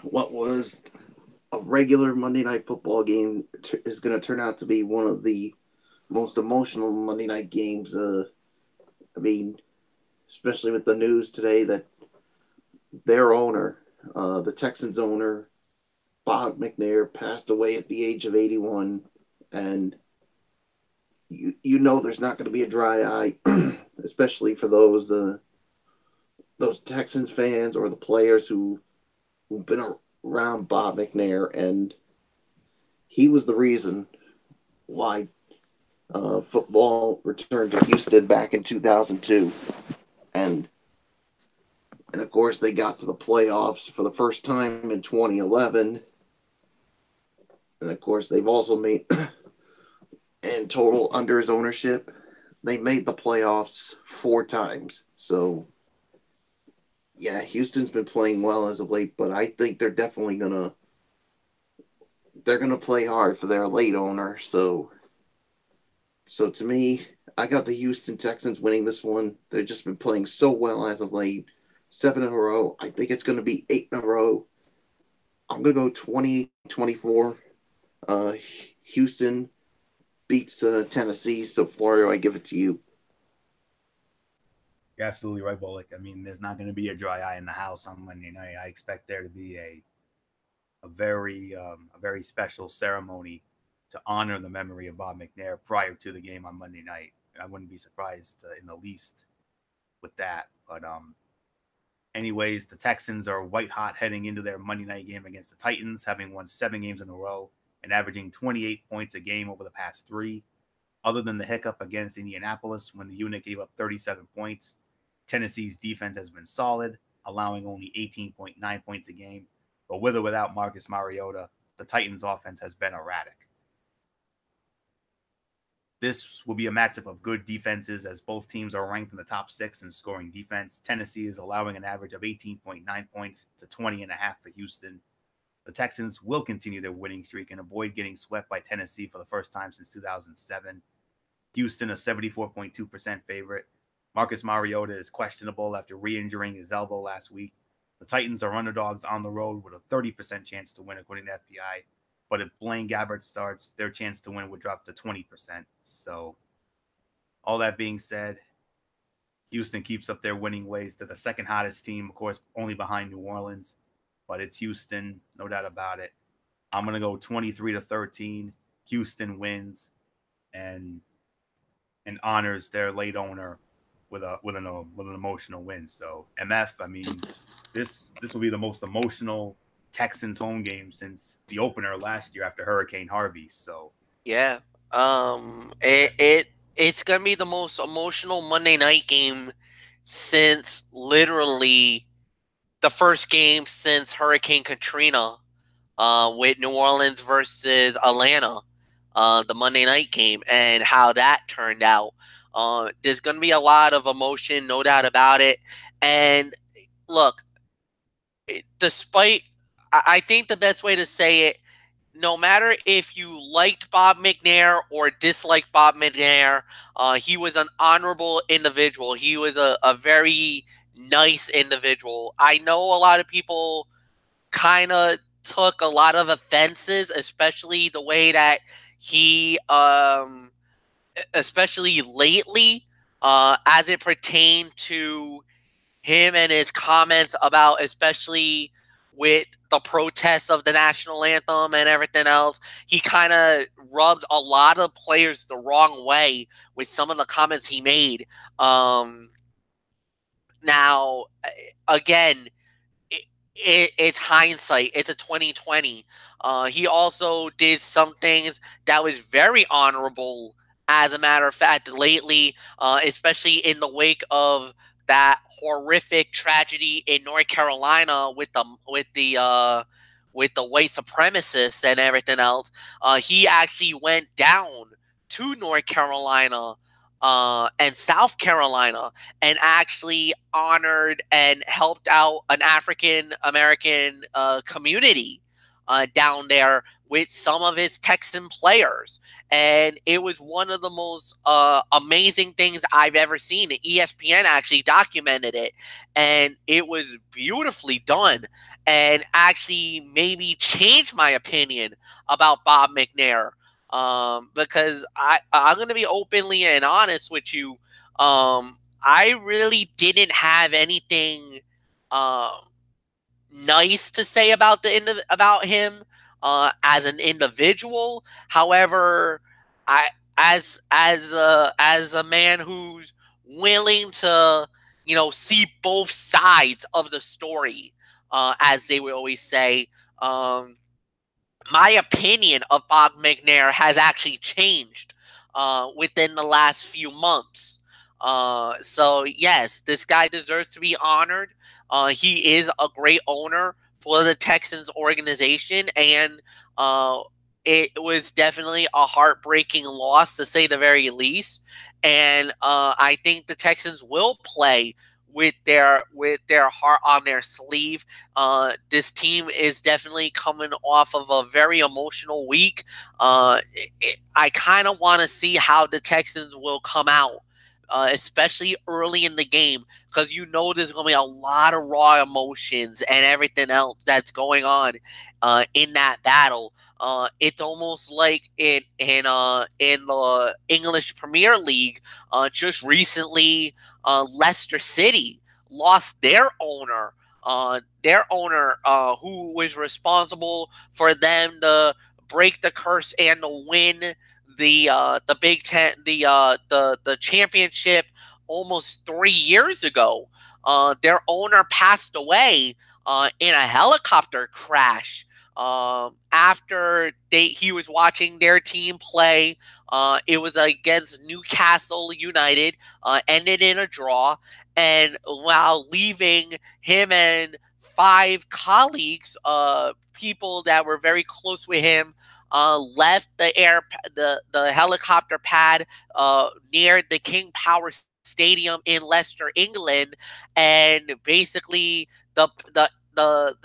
what was a regular Monday Night Football game is going to turn out to be one of the most emotional Monday night games. I mean, especially with the news today that their owner, the Texans owner, Bob McNair, passed away at the age of 81, and you know there's not going to be a dry eye, especially for those Texans fans or the players who've been around Bob McNair, and he was the reason why football returned to Houston back in 2002, and of course they got to the playoffs for the first time in 2011, and of course they've also made, in total under his ownership, they made the playoffs 4 times. So yeah, Houston's been playing well as of late, but I think they're definitely gonna play hard for their late owner. So to me, I got the Houston Texans winning this one. They've just been playing so well as of late. 7 in a row. I think it's going to be 8 in a row. I'm going to go 20-24. Houston beats Tennessee. So, Florio, I give it to you. You're absolutely right, Bullock. I mean, there's not going to be a dry eye in the house on Monday night. I expect there to be a very special ceremony to honor the memory of Bob McNair prior to the game on Monday night. I wouldn't be surprised in the least with that. But anyways, the Texans are white hot heading into their Monday night game against the Titans, having won 7 games in a row and averaging 28 points a game over the past 3. Other than the hiccup against Indianapolis when the unit gave up 37 points, Tennessee's defense has been solid, allowing only 18.9 points a game. But with or without Marcus Mariota, the Titans' offense has been erratic. This will be a matchup of good defenses as both teams are ranked in the top 6 in scoring defense. Tennessee is allowing an average of 18.9 points to 20.5 for Houston. The Texans will continue their winning streak and avoid getting swept by Tennessee for the first time since 2007. Houston, a 74.2% favorite. Marcus Mariota is questionable after re-injuring his elbow last week. The Titans are underdogs on the road with a 30% chance to win, according to FPI. But if Blaine Gabbert starts, their chance to win would drop to 20%. So, all that being said, Houston keeps up their winning ways. They're the second hottest team, of course, only behind New Orleans. But it's Houston, no doubt about it. I'm going to go 23-13. Houston wins and honors their late owner with an emotional win. So, MF, I mean, this will be the most emotional Texans home game since the opener last year after Hurricane Harvey. So yeah, it's gonna be the most emotional Monday night game since literally the first game since Hurricane Katrina, with New Orleans versus Atlanta, the Monday night game, and how that turned out. There's gonna be a lot of emotion, no doubt about it. And look, despite, I think the best way to say it, no matter if you liked Bob McNair or disliked Bob McNair, he was an honorable individual. He was a very nice individual. I know a lot of people kind of took a lot of offenses, especially the way that he, especially lately, as it pertained to him and his comments about, especially with the protests of the national anthem and everything else, he kind of rubbed a lot of players the wrong way with some of the comments he made. Now, again, it's hindsight. It's a 2020. He also did some things that was very honorable, as a matter of fact, lately, especially in the wake of that horrific tragedy in North Carolina with the white supremacists and everything else. He actually went down to North Carolina and South Carolina and actually honored and helped out an African American community down there with some of his Texan players. And it was one of the most amazing things I've ever seen. ESPN actually documented it, and it was beautifully done, and actually maybe changed my opinion about Bob McNair. Because I'm going to be openly and honest with you. I really didn't have anything nice to say about about him as an individual. However, I as a man who's willing to see both sides of the story, as they would always say. My opinion of Bob McNair has actually changed within the last few months. So yes, this guy deserves to be honored. He is a great owner for the Texans organization, and it was definitely a heartbreaking loss, to say the very least. And I think the Texans will play with their heart on their sleeve. This team is definitely coming off of a very emotional week. I kind of want to see how the Texans will come out, especially early in the game, because there's going to be a lot of raw emotions and everything else that's going on in that battle. It's almost like in the English Premier League, just recently, Leicester City lost their owner. Who was responsible for them to break the curse and to win the Big Ten, the championship almost 3 years ago. Their owner passed away in a helicopter crash after he was watching their team play. It was against Newcastle United, ended in a draw, and while leaving, him and 5 colleagues, people that were very close with him, left the helicopter pad near the King Power Stadium in Leicester, England, and basically the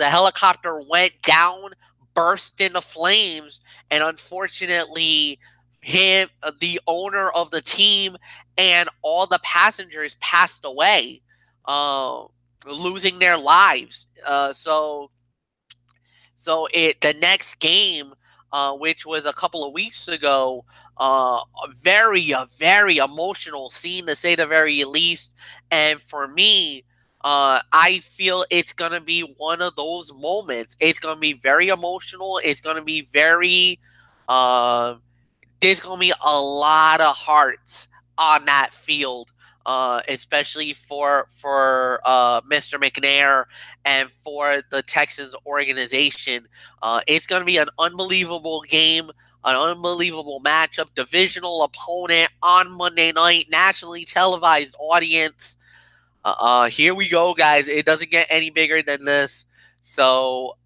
helicopter went down, burst into flames, and unfortunately, the owner of the team, and all the passengers passed away, losing their lives. So the next game, which was a couple of weeks ago, a very emotional scene, to say the very least. And for me, I feel it's going to be one of those moments. It's going to be very emotional. It's going to be very, there's going to be a lot of hearts on that field, especially for Mr. McNair and for the Texans organization. It's going to be an unbelievable game, an unbelievable matchup, divisional opponent on Monday night, nationally televised audience. Here we go, guys. It doesn't get any bigger than this. So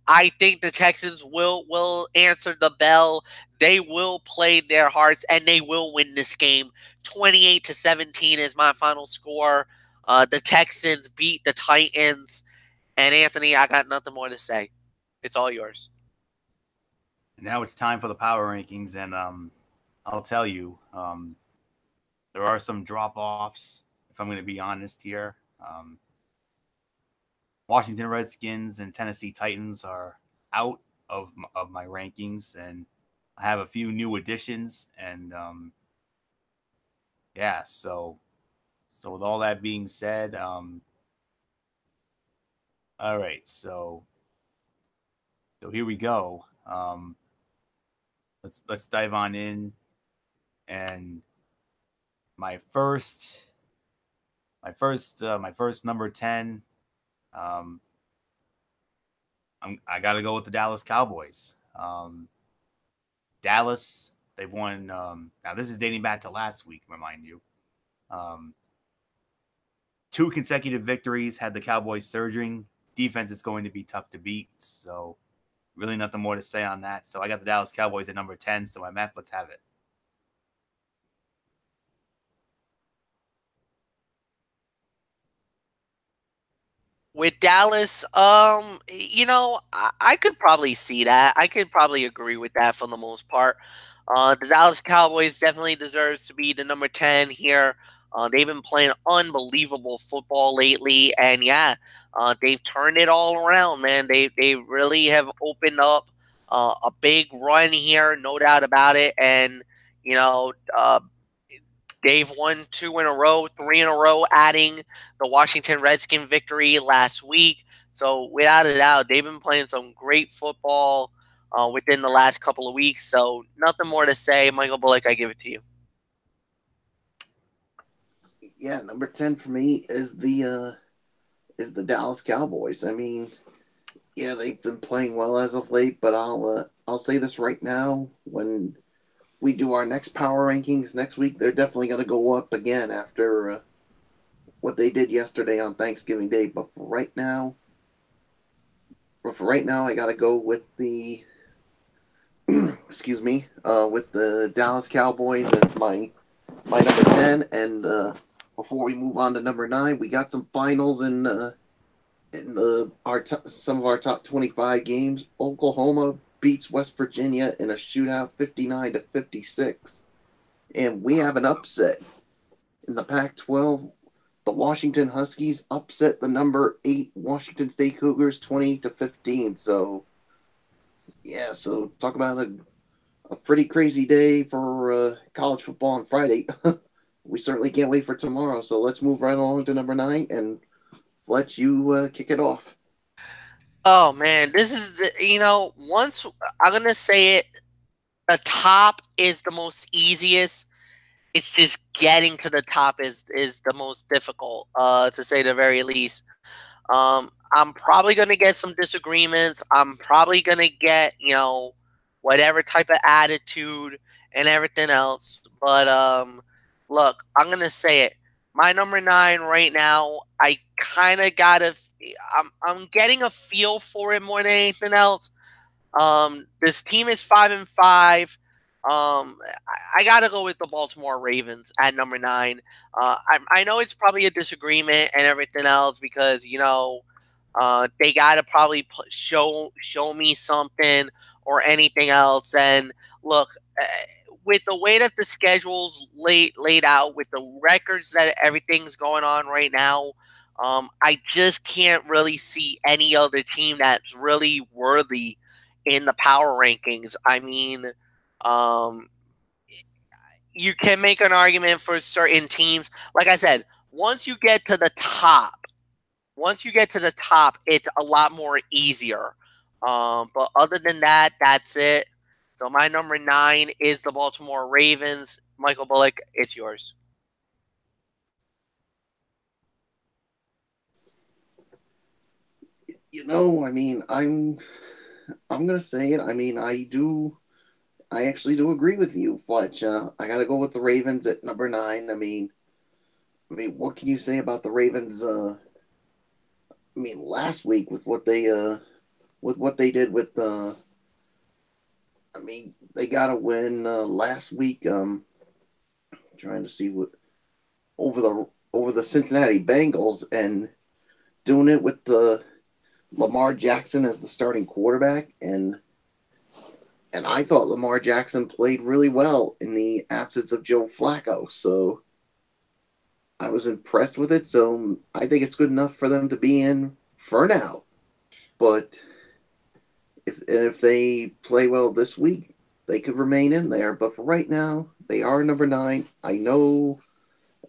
I think the Texans will answer the bell. They will play their hearts, and they will win this game. 28-17 is my final score. The Texans beat the Titans. And Anthony, I got nothing more to say. It's all yours. And now it's time for the power rankings, and I'll tell you, there are some drop-offs, if I'm going to be honest here. Washington Redskins and Tennessee Titans are out of my rankings, and I have a few new additions. And yeah, so with all that being said, all right, so here we go. Let's dive on in, and my first number 10. I got to go with the Dallas Cowboys. Dallas, they've won. Now this is dating back to last week, remind you. 2 consecutive victories had the Cowboys surging. Defense is going to be tough to beat, so really nothing more to say on that. So I got the Dallas Cowboys at number 10. So my math, let's have it. With Dallas, I could probably see that. I could probably agree with that for the most part. The Dallas Cowboys definitely deserves to be the number 10 here. They've been playing unbelievable football lately, and yeah, they've turned it all around, man. They really have opened up a big run here, no doubt about it. And they've won 2 in a row, 3 in a row, adding the Washington Redskin victory last week. So without a doubt, they've been playing some great football within the last couple of weeks. So nothing more to say. Michael Bullock, I give it to you. Yeah, number 10 for me is the Dallas Cowboys. I mean, yeah, they've been playing well as of late, but I'll say this right now: when we do our next power rankings next week, they're definitely going to go up again after what they did yesterday on Thanksgiving Day. But for right now, I got to go with the excuse me, with the Dallas Cowboys as my number 10. And before we move on to number 9, we got some finals in some of our top 25 games. Oklahoma beats West Virginia in a shootout, 59-56, and we have an upset in the Pac-12. The Washington Huskies upset the number 8 Washington State Cougars, 20-15. So, yeah. So talk about a pretty crazy day for college football on Friday. We certainly can't wait for tomorrow. So let's move right along to number 9 and let you kick it off. Oh man, this is once I'm gonna say it, the top is the most easiest. It's just getting to the top is the most difficult, to say the very least. I'm probably gonna get some disagreements. I'm probably gonna get whatever type of attitude and everything else. But look, I'm gonna say it. My number 9 right now, I kind of gotta. I'm getting a feel for it more than anything else. This team is 5-5. I gotta go with the Baltimore Ravens at number 9. I know it's probably a disagreement and everything else because they gotta probably show me something or anything else. And look, with the way that the schedule's laid out, with the records that everything's going on right now, I just can't really see any other team that's really worthy in the power rankings. I mean, you can make an argument for certain teams. Like I said, once you get to the top, it's a lot more easier. But other than that, that's it. So my number 9 is the Baltimore Ravens. Michael Bullock, it's yours. I mean, I'm gonna say it. I mean, I actually do agree with you, Fletch. I gotta go with the Ravens at number 9. I mean, what can you say about the Ravens? Last week with what they did with they got a win last week. Trying to see what over the Cincinnati Bengals and doing it with the Lamar Jackson as the starting quarterback, and I thought Lamar Jackson played really well in the absence of Joe Flacco. So I was impressed with it. So I think it's good enough for them to be in for now. But if they play well this week, they could remain in there. But for right now, they are number 9. I know,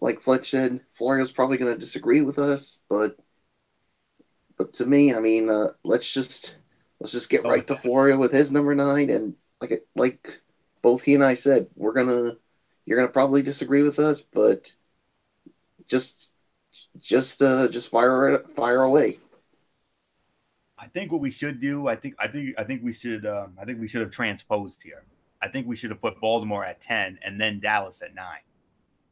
like Fletch said, Florida's probably going to disagree with us, but to me, I mean, let's just get right to Florida with his number 9, and like both he and I said, you're gonna probably disagree with us, but just fire away. I think what we should do, I think we should have transposed here. I think we should have put Baltimore at 10 and then Dallas at 9.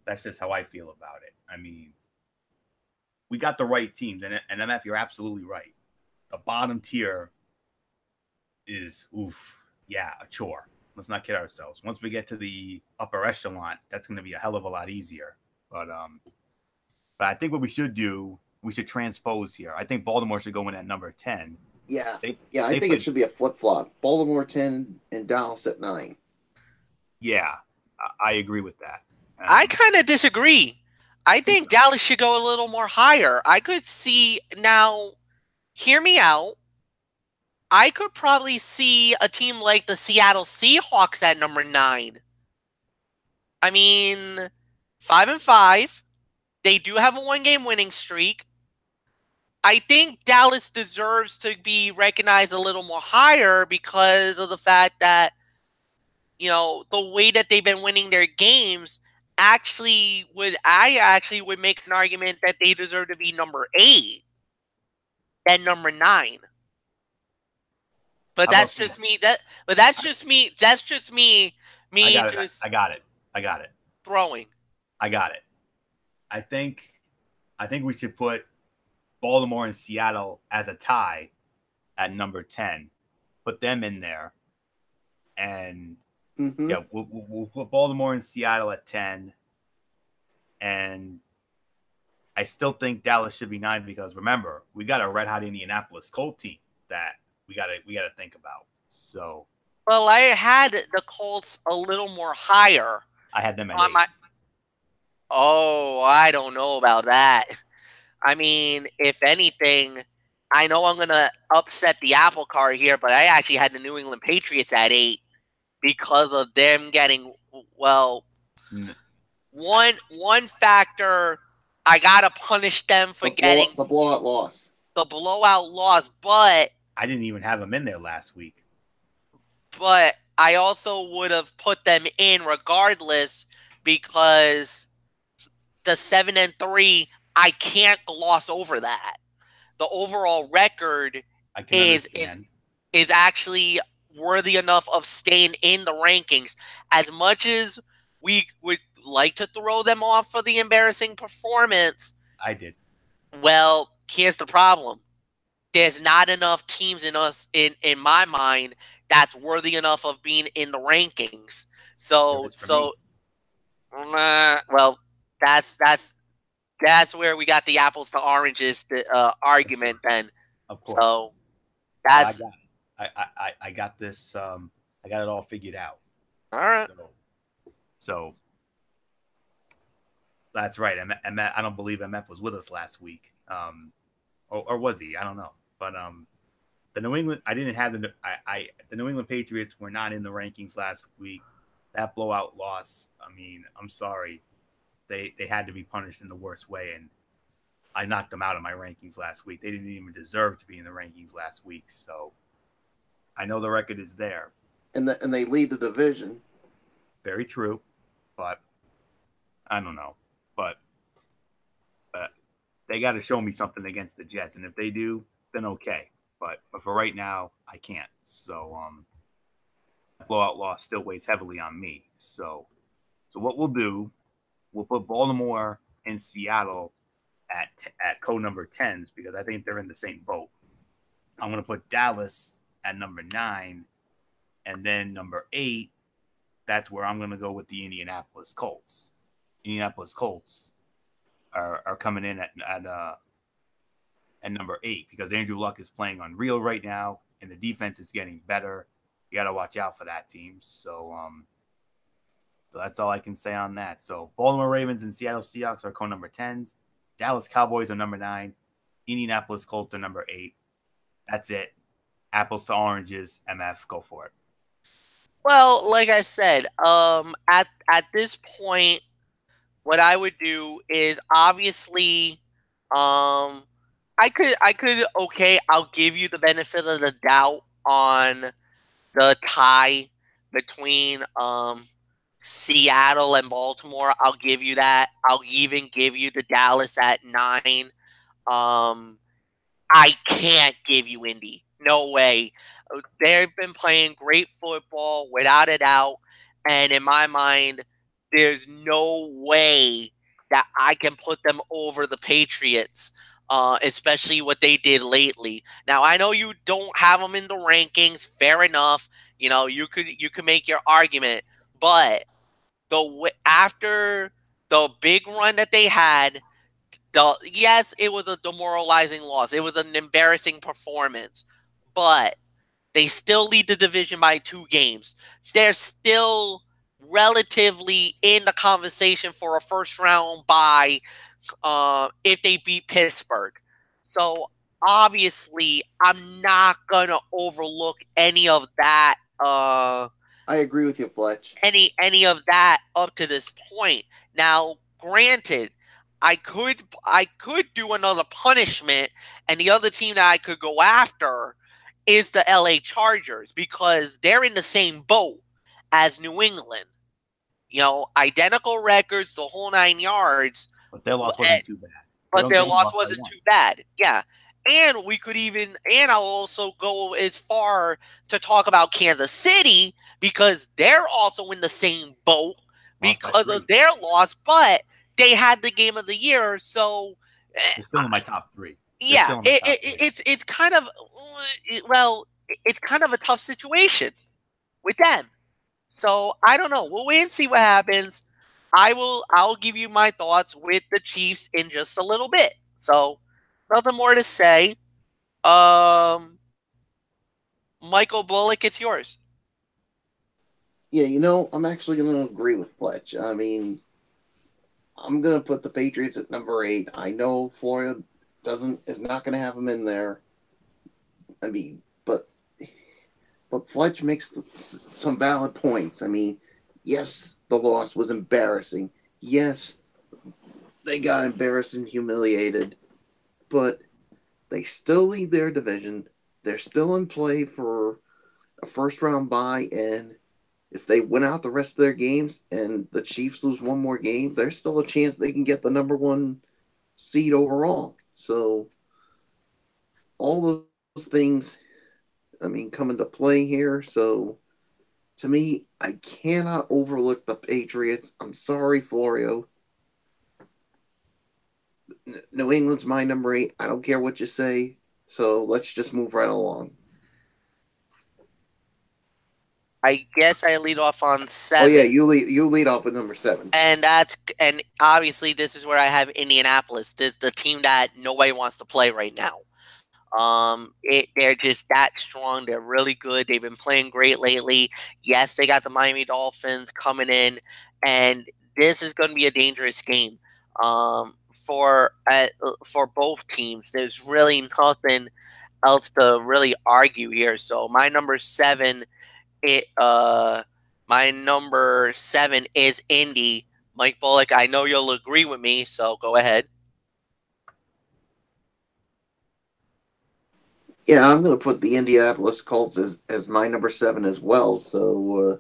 That's just how I feel about it. I mean, we got the right teams, and MF, you're absolutely right. The bottom tier is, a chore. Let's not kid ourselves. Once we get to the upper echelon, that's going to be a hell of a lot easier. But I think what we should do, we should transpose here. I think Baltimore should go in at number 10. Yeah, I think it should be a flip-flop. Baltimore 10 and Dallas at 9. Yeah, I agree with that. I kind of disagree. I think Dallas should go a little more higher. I could see now, hear me out. I could probably see a team like the Seattle Seahawks at number 9. I mean, 5-5. They do have a 1-game winning streak. I think Dallas deserves to be recognized a little more higher because of the fact that, the way that they've been winning their games I actually would make an argument that they deserve to be number 8 and number 9. But How that's about just this? me. That's just me. That's just me. I got it. Just I got it. I got it. throwing. I got it. I think we should put Baltimore and Seattle as a tie at number 10. Put them in there. And yeah, we'll put Baltimore and Seattle at 10. And I still think Dallas should be 9 because remember, we got a red hot Indianapolis Colts team that we gotta think about. So Well, I had the Colts a little more higher. I had them at on 8. my. Oh, I don't know about that. I mean, if anything, I know I'm gonna upset the apple cart here, but I actually had the New England Patriots at 8 because of them getting one factor. I gotta punish them for getting the blowout loss. The blowout loss, but I didn't even have them in there last week. But I also would have put them in regardless because the 7-3, I can't gloss over that. The overall record is actually worthy enough of staying in the rankings. As much as we would like to throw them off for the embarrassing performance, I did. Well, here's the problem. There's not enough teams in my mind that's worthy enough of being in the rankings. Well, that's where we got the apples to oranges argument then. Of course. So that's I got this. I got it all figured out. All right. So that's right. I don't believe MF was with us last week. Or was he? I don't know. But the New England, I didn't have the New England Patriots were not in the rankings last week. That blowout loss. I mean, I'm sorry, they had to be punished in the worst way, and I knocked them out of my rankings last week. They didn't even deserve to be in the rankings last week. So I know the record is there, and they lead the division. Very true, but I don't know. But they got to show me something against the Jets, and if they do, then okay. But for right now, I can't. So blowout loss still weighs heavily on me. So what we'll do, we'll put Baltimore and Seattle at code number 10s because I think they're in the same boat. I'm going to put Dallas at number 9, and then number 8. That's where I'm going to go with the Indianapolis Colts. Indianapolis Colts are coming in at number 8 because Andrew Luck is playing unreal right now, and the defense is getting better. You got to watch out for that team. So that's all I can say on that. So Baltimore Ravens and Seattle Seahawks are co-number 10s. Dallas Cowboys are number 9. Indianapolis Colts are number 8. That's it. Apples to oranges. MF, go for it. Well, like I said, at this point, what I would do is obviously, I could okay, I'll give you the benefit of the doubt on the tie between Seattle and Baltimore. I'll give you that. I'll even give you the Dallas at 9. I can't give you Indy. No way. They've been playing great football without a doubt, and in my mind, there's no way that I can put them over the Patriots, especially what they did lately. Now, I know you don't have them in the rankings. Fair enough. You could make your argument, but after the big run that they had, yes, it was a demoralizing loss. It was an embarrassing performance, but they still lead the division by 2 games. They're still relatively in the conversation for a first round bye if they beat Pittsburgh. So obviously, I'm not gonna overlook any of that. I agree with you, Fletch. Any of that up to this point. Now, granted, I could do another punishment, and the other team that I could go after is the LA Chargers because they're in the same boat as New England. Identical records, the whole 9 yards. But their loss wasn't too bad. But their loss wasn't too bad. Yeah. And I'll also go as far to talk about Kansas City because they're also in the same boat because of their loss, but they had the game of the year, so it's still in my top 3. Yeah, it's kind of it's kind of a tough situation with them. So I don't know. We'll wait and see what happens. I'll give you my thoughts with the Chiefs in just a little bit. So nothing more to say. Michael Bullock, it's yours. Yeah, I'm actually going to agree with Fletch. I mean, I'm going to put the Patriots at number 8. I know Florida is not going to have them in there. I mean, but Fletch makes some valid points. I mean, yes, the loss was embarrassing. Yes, they got embarrassed and humiliated, but they still lead their division. They're still in play for a first-round bye, and if they win out the rest of their games and the Chiefs lose one more game, there's still a chance they can get the number 1 seed overall. So all those things, I mean, come into play here. So to me, I cannot overlook the Patriots. I'm sorry, Florio. New England's my number 8. I don't care what you say. So let's just move right along. I guess I lead off on 7. Oh yeah, you lead off with number 7. And obviously this is where I have Indianapolis. This the team that nobody wants to play right now. They're just that strong. They're really good. They've been playing great lately. Yes, they got the Miami Dolphins coming in, and this is going to be a dangerous game. For both teams, there's really nothing else to really argue here. So my number 7. My number 7 is Indy. Mike Bullock, I know you'll agree with me, so go ahead. Yeah, I'm going to put the Indianapolis Colts as my number 7 as well. So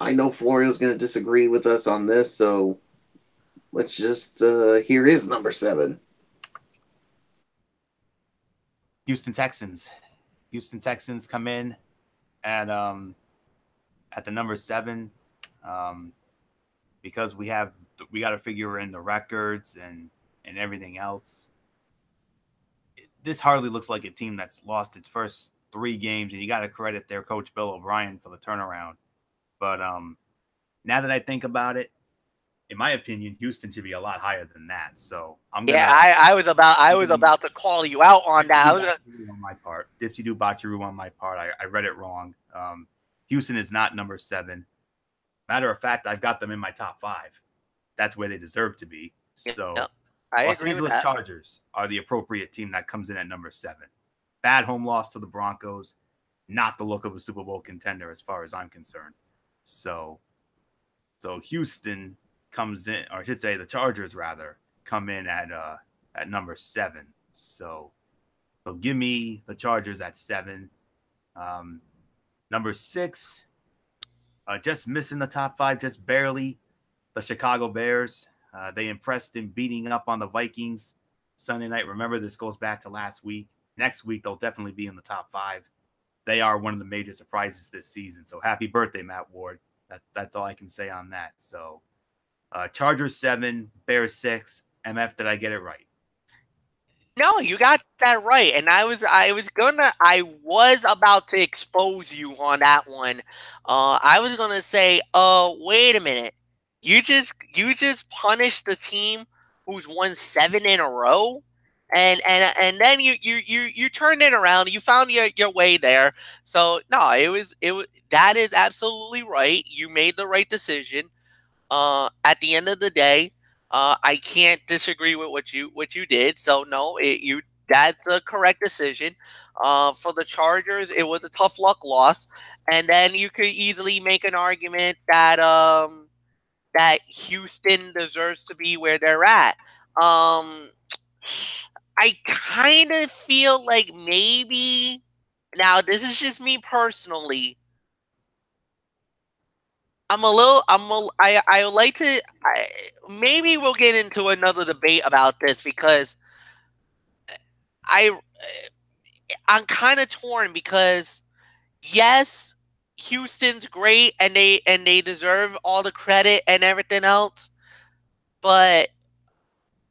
I know Florio's going to disagree with us on this, so let's just hear his number 7. Houston Texans. Houston Texans come in at the number 7 because we got to figure in the records and everything else. This hardly looks like a team that's lost its first 3 games, and you got to credit their coach Bill O'Brien for the turnaround. But now that I think about it, in my opinion, Houston should be a lot higher than that. So I'm gonna. Yeah, I was about to call you out on that. On my part, Dipsy do Bachiru on my part. I read it wrong. Houston is not number 7. Matter of fact, I've got them in my top 5. That's where they deserve to be. So Los Angeles Chargers are the appropriate team that comes in at number 7. Bad home loss to the Broncos, not the look of a Super Bowl contender as far as I'm concerned. So Houston comes in, or I should say the Chargers rather, come in at number 7. So give me the Chargers at 7. Number 6, just missing the top 5, just barely, the Chicago Bears. They impressed in beating up on the Vikings Sunday night. Remember, this goes back to last week. Next week, they'll definitely be in the top 5. They are one of the major surprises this season. So happy birthday, Matt Ward. That's all I can say on that. So Chargers 7, Bears 6. MF, did I get it right? No, you got that right. And I was about to expose you on that one. I was gonna say, wait a minute. You just punished the team who's won 7 in a row, and then you turned it around. You found your way there. So no, it was that is absolutely right. You made the right decision. At the end of the day, I can't disagree with what you did. So no, that's a correct decision. For the Chargers, it was a tough luck loss, and then you could easily make an argument that that Houston deserves to be where they're at. I kind of feel like maybe now this is just me personally. I would like to. Maybe we'll get into another debate about this because I I'm kind of torn because yes, Houston's great and they deserve all the credit and everything else, but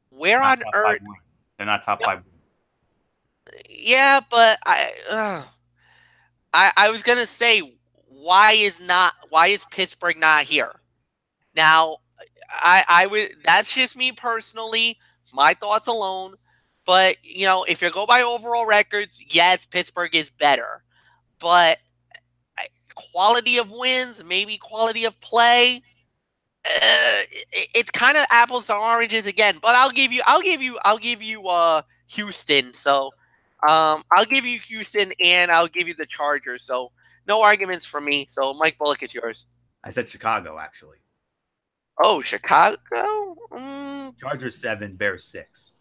where Not on top earth? five win. They're not top five. Yeah, but I was gonna say why is Pittsburgh not here? Now I would that's just me personally, my thoughts alone. But if you go by overall records, yes, Pittsburgh is better. But quality of wins, maybe quality of play, it's kind of apples to oranges again. But I'll give you Houston. So I'll give you Houston and I'll give you the Chargers. So no arguments for me. So Mike Bullock is yours. I said Chicago, actually. Oh, Chicago? Chargers 7, Bears 6.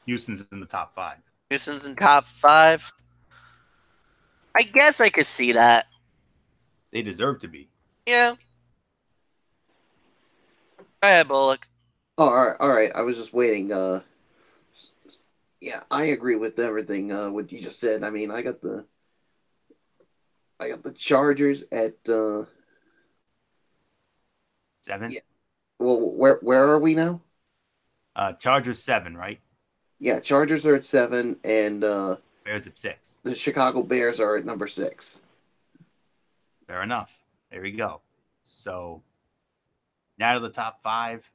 Houston's in the top 5. Houston's in top 5. I guess I could see that. They deserve to be. Yeah. Go ahead, Bullock. Oh, all right. I was just waiting. Yeah, I agree with everything what you just said. I mean, I got the Chargers at 7? Yeah. Well, where are we now? Chargers 7, right? Yeah, Chargers are at 7 and Bears at 6. the Chicago Bears are at number 6. Fair enough. There we go. So now to the top 5.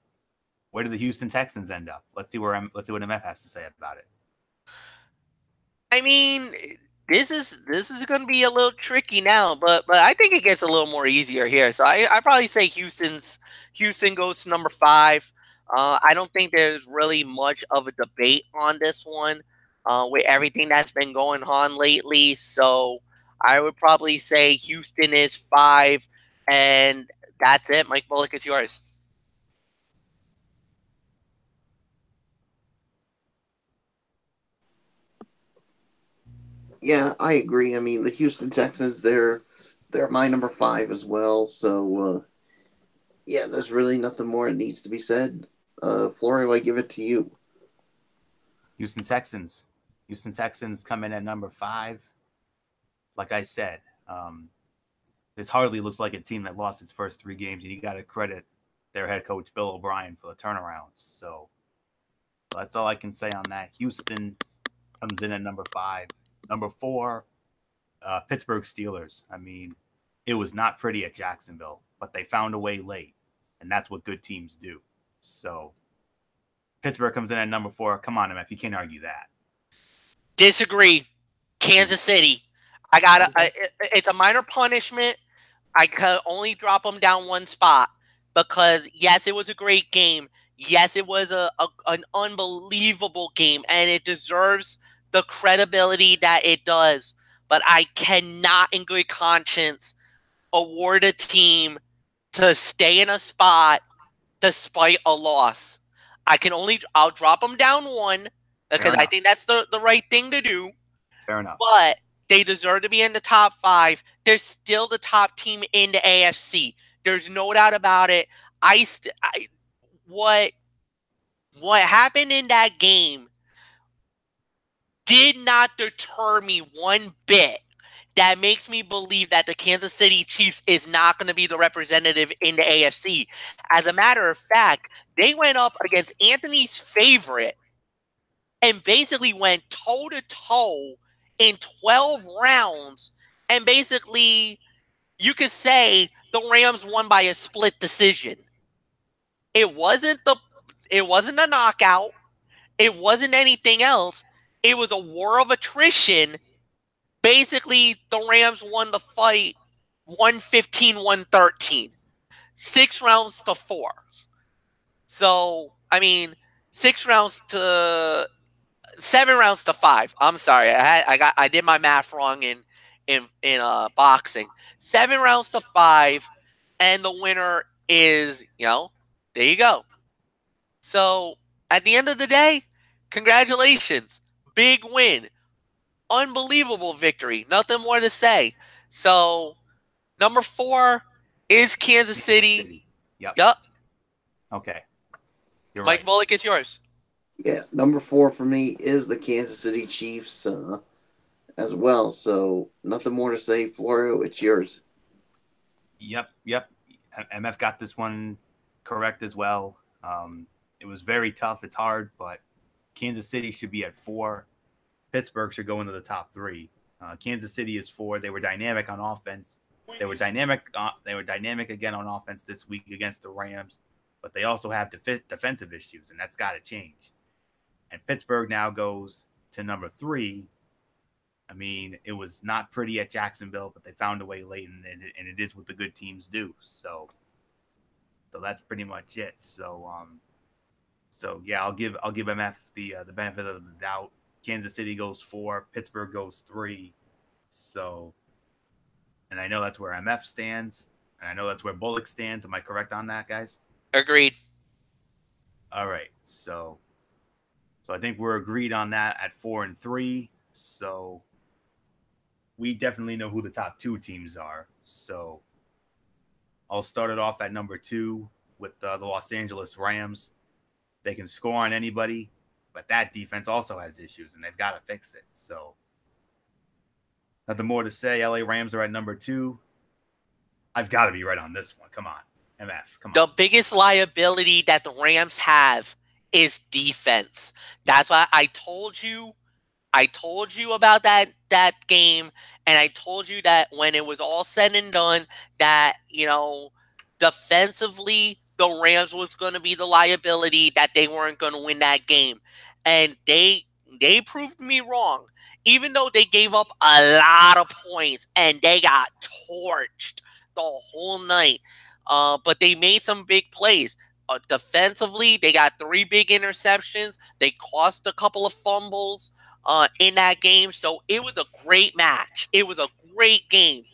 Where do the Houston Texans end up? Let's see what MF has to say about it. I mean, this is going to be a little tricky now, but I think it gets a little more easier here. So I probably say Houston goes to number 5. I don't think there's really much of a debate on this one with everything that's been going on lately. So I would probably say Houston is 5, and that's it. Mike Bullock is yours. Yeah, I agree. I mean, the Houston Texans, they're my number 5 as well. So yeah, there's really nothing more that needs to be said. Florio, I give it to you. Houston Texans. Houston Texans come in at number 5. Like I said, this hardly looks like a team that lost its first 3 games, and you got to credit their head coach Bill O'Brien for the turnaround. So that's all I can say on that. Houston comes in at number 5. Number 4, Pittsburgh Steelers. I mean, it was not pretty at Jacksonville, but they found a way late, and that's what good teams do. So Pittsburgh comes in at number 4. Come on, MF, you can't argue that. Disagree. Kansas City. It's a minor punishment. I could only drop them down one spot because, yes, it was a great game. Yes, it was an unbelievable game, and it deserves the credibility that it does. But I cannot, in good conscience, award a team to stay in a spot despite a loss. I'll drop them down one because I think that's the right thing to do. Fair enough. But they deserve to be in the top 5. They're still the top team in the AFC. There's no doubt about it. What happened in that game did not deter me one bit. That makes me believe that the Kansas City Chiefs is not going to be the representative in the AFC. As a matter of fact, they went up against Anthony's favorite and basically went toe-to-toe in 12 rounds. And basically, you could say the Rams won by a split decision. It wasn't a knockout. It wasn't anything else. It was a war of attrition. Basically, the Rams won the fight 115-113. 6 rounds to 4. So, I mean, 7 rounds to 5. I'm sorry. I did my math wrong in boxing. 7 rounds to 5, and the winner is, there you go. So, at the end of the day, congratulations. Big win. Unbelievable victory. Nothing more to say. So, number 4 is Kansas City. Yep. Yup. Okay. You're Mike right. Bullock, it's yours. Yeah, number 4 for me is the Kansas City Chiefs as well. So nothing more to say, Florio. It's yours. Yep. MF got this one correct as well. It was very tough. It's hard, but Kansas City should be at 4. Pittsburgh should go into the top 3. Kansas City is 4. They were dynamic on offense. They were dynamic again on offense this week against the Rams, but they also have defensive issues, and that's got to change. And Pittsburgh now goes to number 3. I mean, it was not pretty at Jacksonville, but they found a way late, and it is what the good teams do. So that's pretty much it. So yeah, I'll give MF the benefit of the doubt. Kansas City goes 4, Pittsburgh goes 3. So, and I know that's where MF stands, and I know that's where Bullock stands. Am I correct on that, guys? Agreed. All right. So I think we're agreed on that at 4 and 3. So we definitely know who the top 2 teams are. So I'll start it off at number 2 with the Los Angeles Rams. They can score on anybody, but that defense also has issues, and they've got to fix it. So nothing more to say. LA Rams are at number 2. I've got to be right on this one. Come on, MF. Come on. The biggest liability that the Rams have is defense. That's why I told you about that game, and I told you that when it was all said and done, that, defensively, the Rams was going to be the liability, that they weren't going to win that game. And they proved me wrong. Even though they gave up a lot of points and they got torched the whole night, but they made some big plays. Defensively, they got 3 big interceptions. They cost a couple of fumbles in that game. So it was a great match. It was a great game.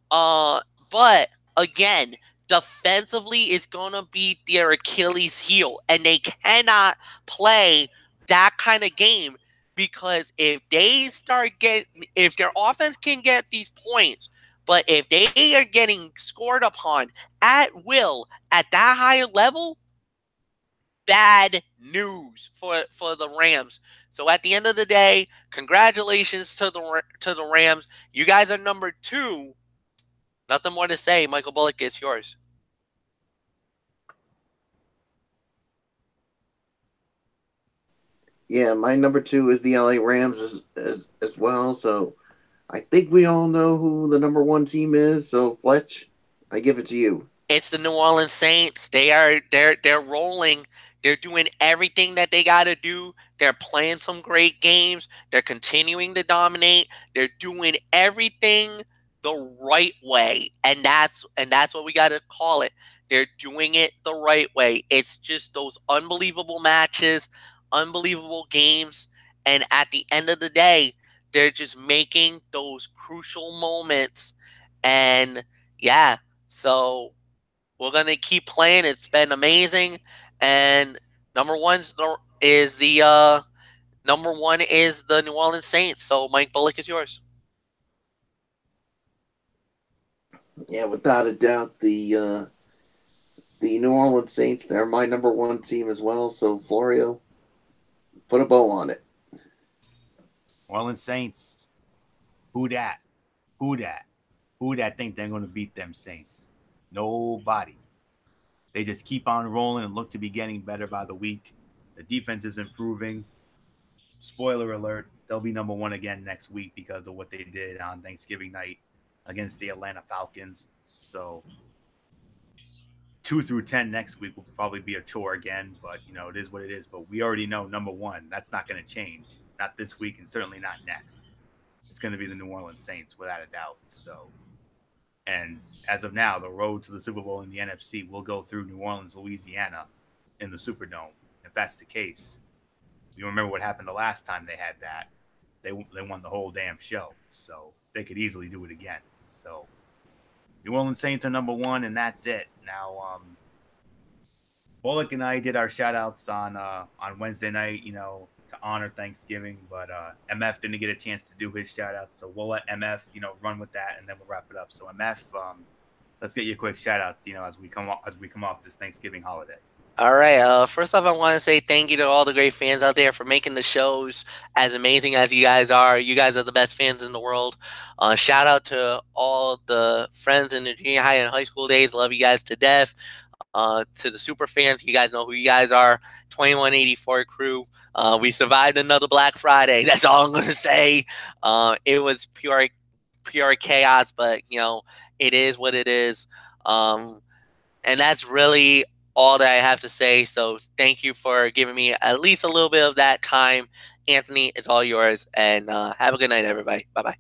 But again, defensively is going to be their Achilles heel, and they cannot play that kind of game, because if their offense can get these points, but if they are getting scored upon at will at that high level, bad news for the Rams. So at the end of the day, congratulations to the Rams. You guys are number 2. Nothing more to say. Michael Bullock, it's yours. Yeah, my number 2 is the LA Rams as well. So I think we all know who the number 1 team is. So Fletch, I give it to you. It's the New Orleans Saints. They're rolling. They're doing everything that they got to do. They're playing some great games. They're continuing to dominate. They're doing everything the right way, and that's what we got to call it. They're doing it the right way. It's just those unbelievable matches, unbelievable games, and at the end of the day, they're just making those crucial moments. And yeah, so we're going to keep playing. It's been amazing. And number 1 is the New Orleans Saints. So Mike Bullock is yours. Yeah, without a doubt, the New Orleans Saints, they're my number 1 team as well. So Florio, put a bow on it. New Orleans Saints. Who that? Who that think they're going to beat them Saints? Nobody. They just keep on rolling and look to be getting better by the week. The defense is improving. Spoiler alert, they'll be number 1 again next week because of what they did on Thanksgiving night against the Atlanta Falcons. So 2 through 10 next week will probably be a chore again, but it is what it is. But we already know number 1, that's not going to change. Not this week and certainly not next. It's going to be the New Orleans Saints without a doubt. So, and as of now, the road to the Super Bowl in the NFC will go through New Orleans, Louisiana in the Superdome. If that's the case, you remember what happened the last time they had that. They won the whole damn show. So they could easily do it again. So New Orleans Saints are number 1, and that's it. Now, Bullock and I did our shout outs on Wednesday night, to honor Thanksgiving, but MF didn't get a chance to do his shout outs, so we'll let MF, run with that, and then we'll wrap it up. So MF, let's get you a quick shout outs, as we come off this Thanksgiving holiday. All right. First off, I want to say thank you to all the great fans out there for making the shows as amazing as you guys are. You guys are the best fans in the world. Shout out to all the friends in the junior high and high school days. Love you guys to death. To the super fans, you guys know who you guys are. 2184 crew. We survived another Black Friday. That's all I'm going to say. It was pure chaos, but, it is what it is. And that's really all that I have to say. So thank you for giving me at least a little bit of that time. Anthony, it's all yours. And have a good night, everybody. Bye-bye.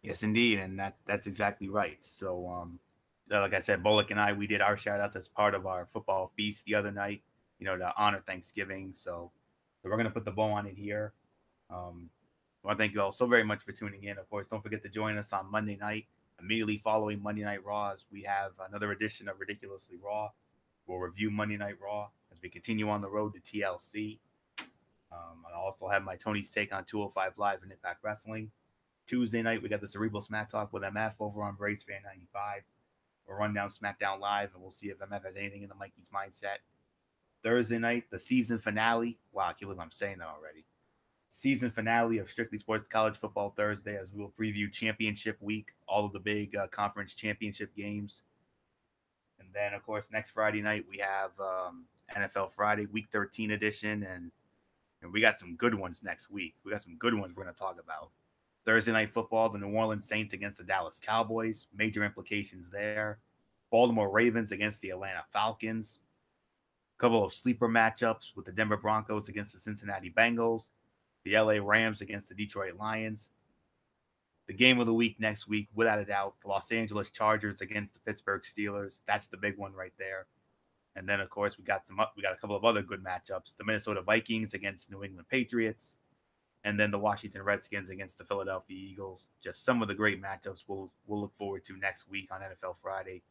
Yes, indeed. And that's exactly right. So, like I said, Bullock and I, we did our shout outs as part of our football feast the other night, to honor Thanksgiving. So we're going to put the bow on it here. I want to thank you all so very much for tuning in. Of course, don't forget to join us on Monday night. Immediately following Monday Night Raw, we have another edition of Ridiculously Raw. We'll review Monday Night Raw as we continue on the road to TLC. I'll also have my Tony's Take on 205 Live and Impact Wrestling. Tuesday night, we got the Cerebral Smack Talk with MF over on Brace Fan 95. We'll run down SmackDown Live, and we'll see if MF has anything in the Mikey's mindset. Thursday night, the season finale. Wow, I can't believe I'm saying that already. Season finale of Strictly Sports College Football Thursday, as we will preview championship week, all of the big conference championship games. And then, of course, next Friday night, we have NFL Friday, Week 13 edition, and we got some good ones next week. We got some good ones we're going to talk about. Thursday night football, the New Orleans Saints against the Dallas Cowboys. Major implications there. Baltimore Ravens against the Atlanta Falcons. A couple of sleeper matchups with the Denver Broncos against the Cincinnati Bengals. The LA Rams against the Detroit Lions. The game of the week next week, without a doubt, the Los Angeles Chargers against the Pittsburgh Steelers. That's the big one right there. And then, of course, we got a couple of other good matchups. The Minnesota Vikings against New England Patriots. And then the Washington Redskins against the Philadelphia Eagles. Just some of the great matchups we'll look forward to next week on NFL Friday.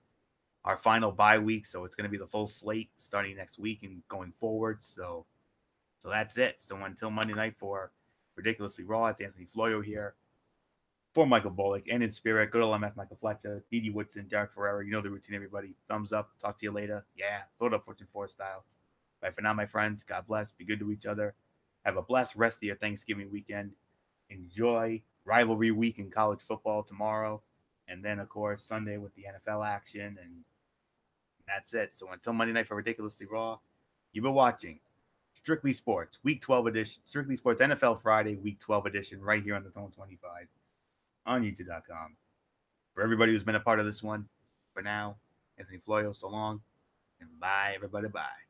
Our final bye week, so it's going to be the full slate starting next week and going forward. So that's it. So until Monday night for Ridiculously Raw, it's Anthony Floyo here. For Michael Bullock and in spirit, good old MF Michael Fletcher, Didi Woodson, Derek Ferrera. You know the routine, everybody. Thumbs up. Talk to you later. Yeah, throw it up Fortune 4 style. Bye for now, my friends. God bless. Be good to each other. Have a blessed rest of your Thanksgiving weekend. Enjoy rivalry week in college football tomorrow. And then, of course, Sunday with the NFL action. And that's it. So until Monday night for Ridiculously Raw, you've been watching Strictly Sports, Week 12 edition. Strictly Sports NFL Friday, Week 12 edition, right here on the Zone 25 on YouTube.com. For everybody who's been a part of this one, for now, Anthony Floyo, so long. And bye, everybody. Bye.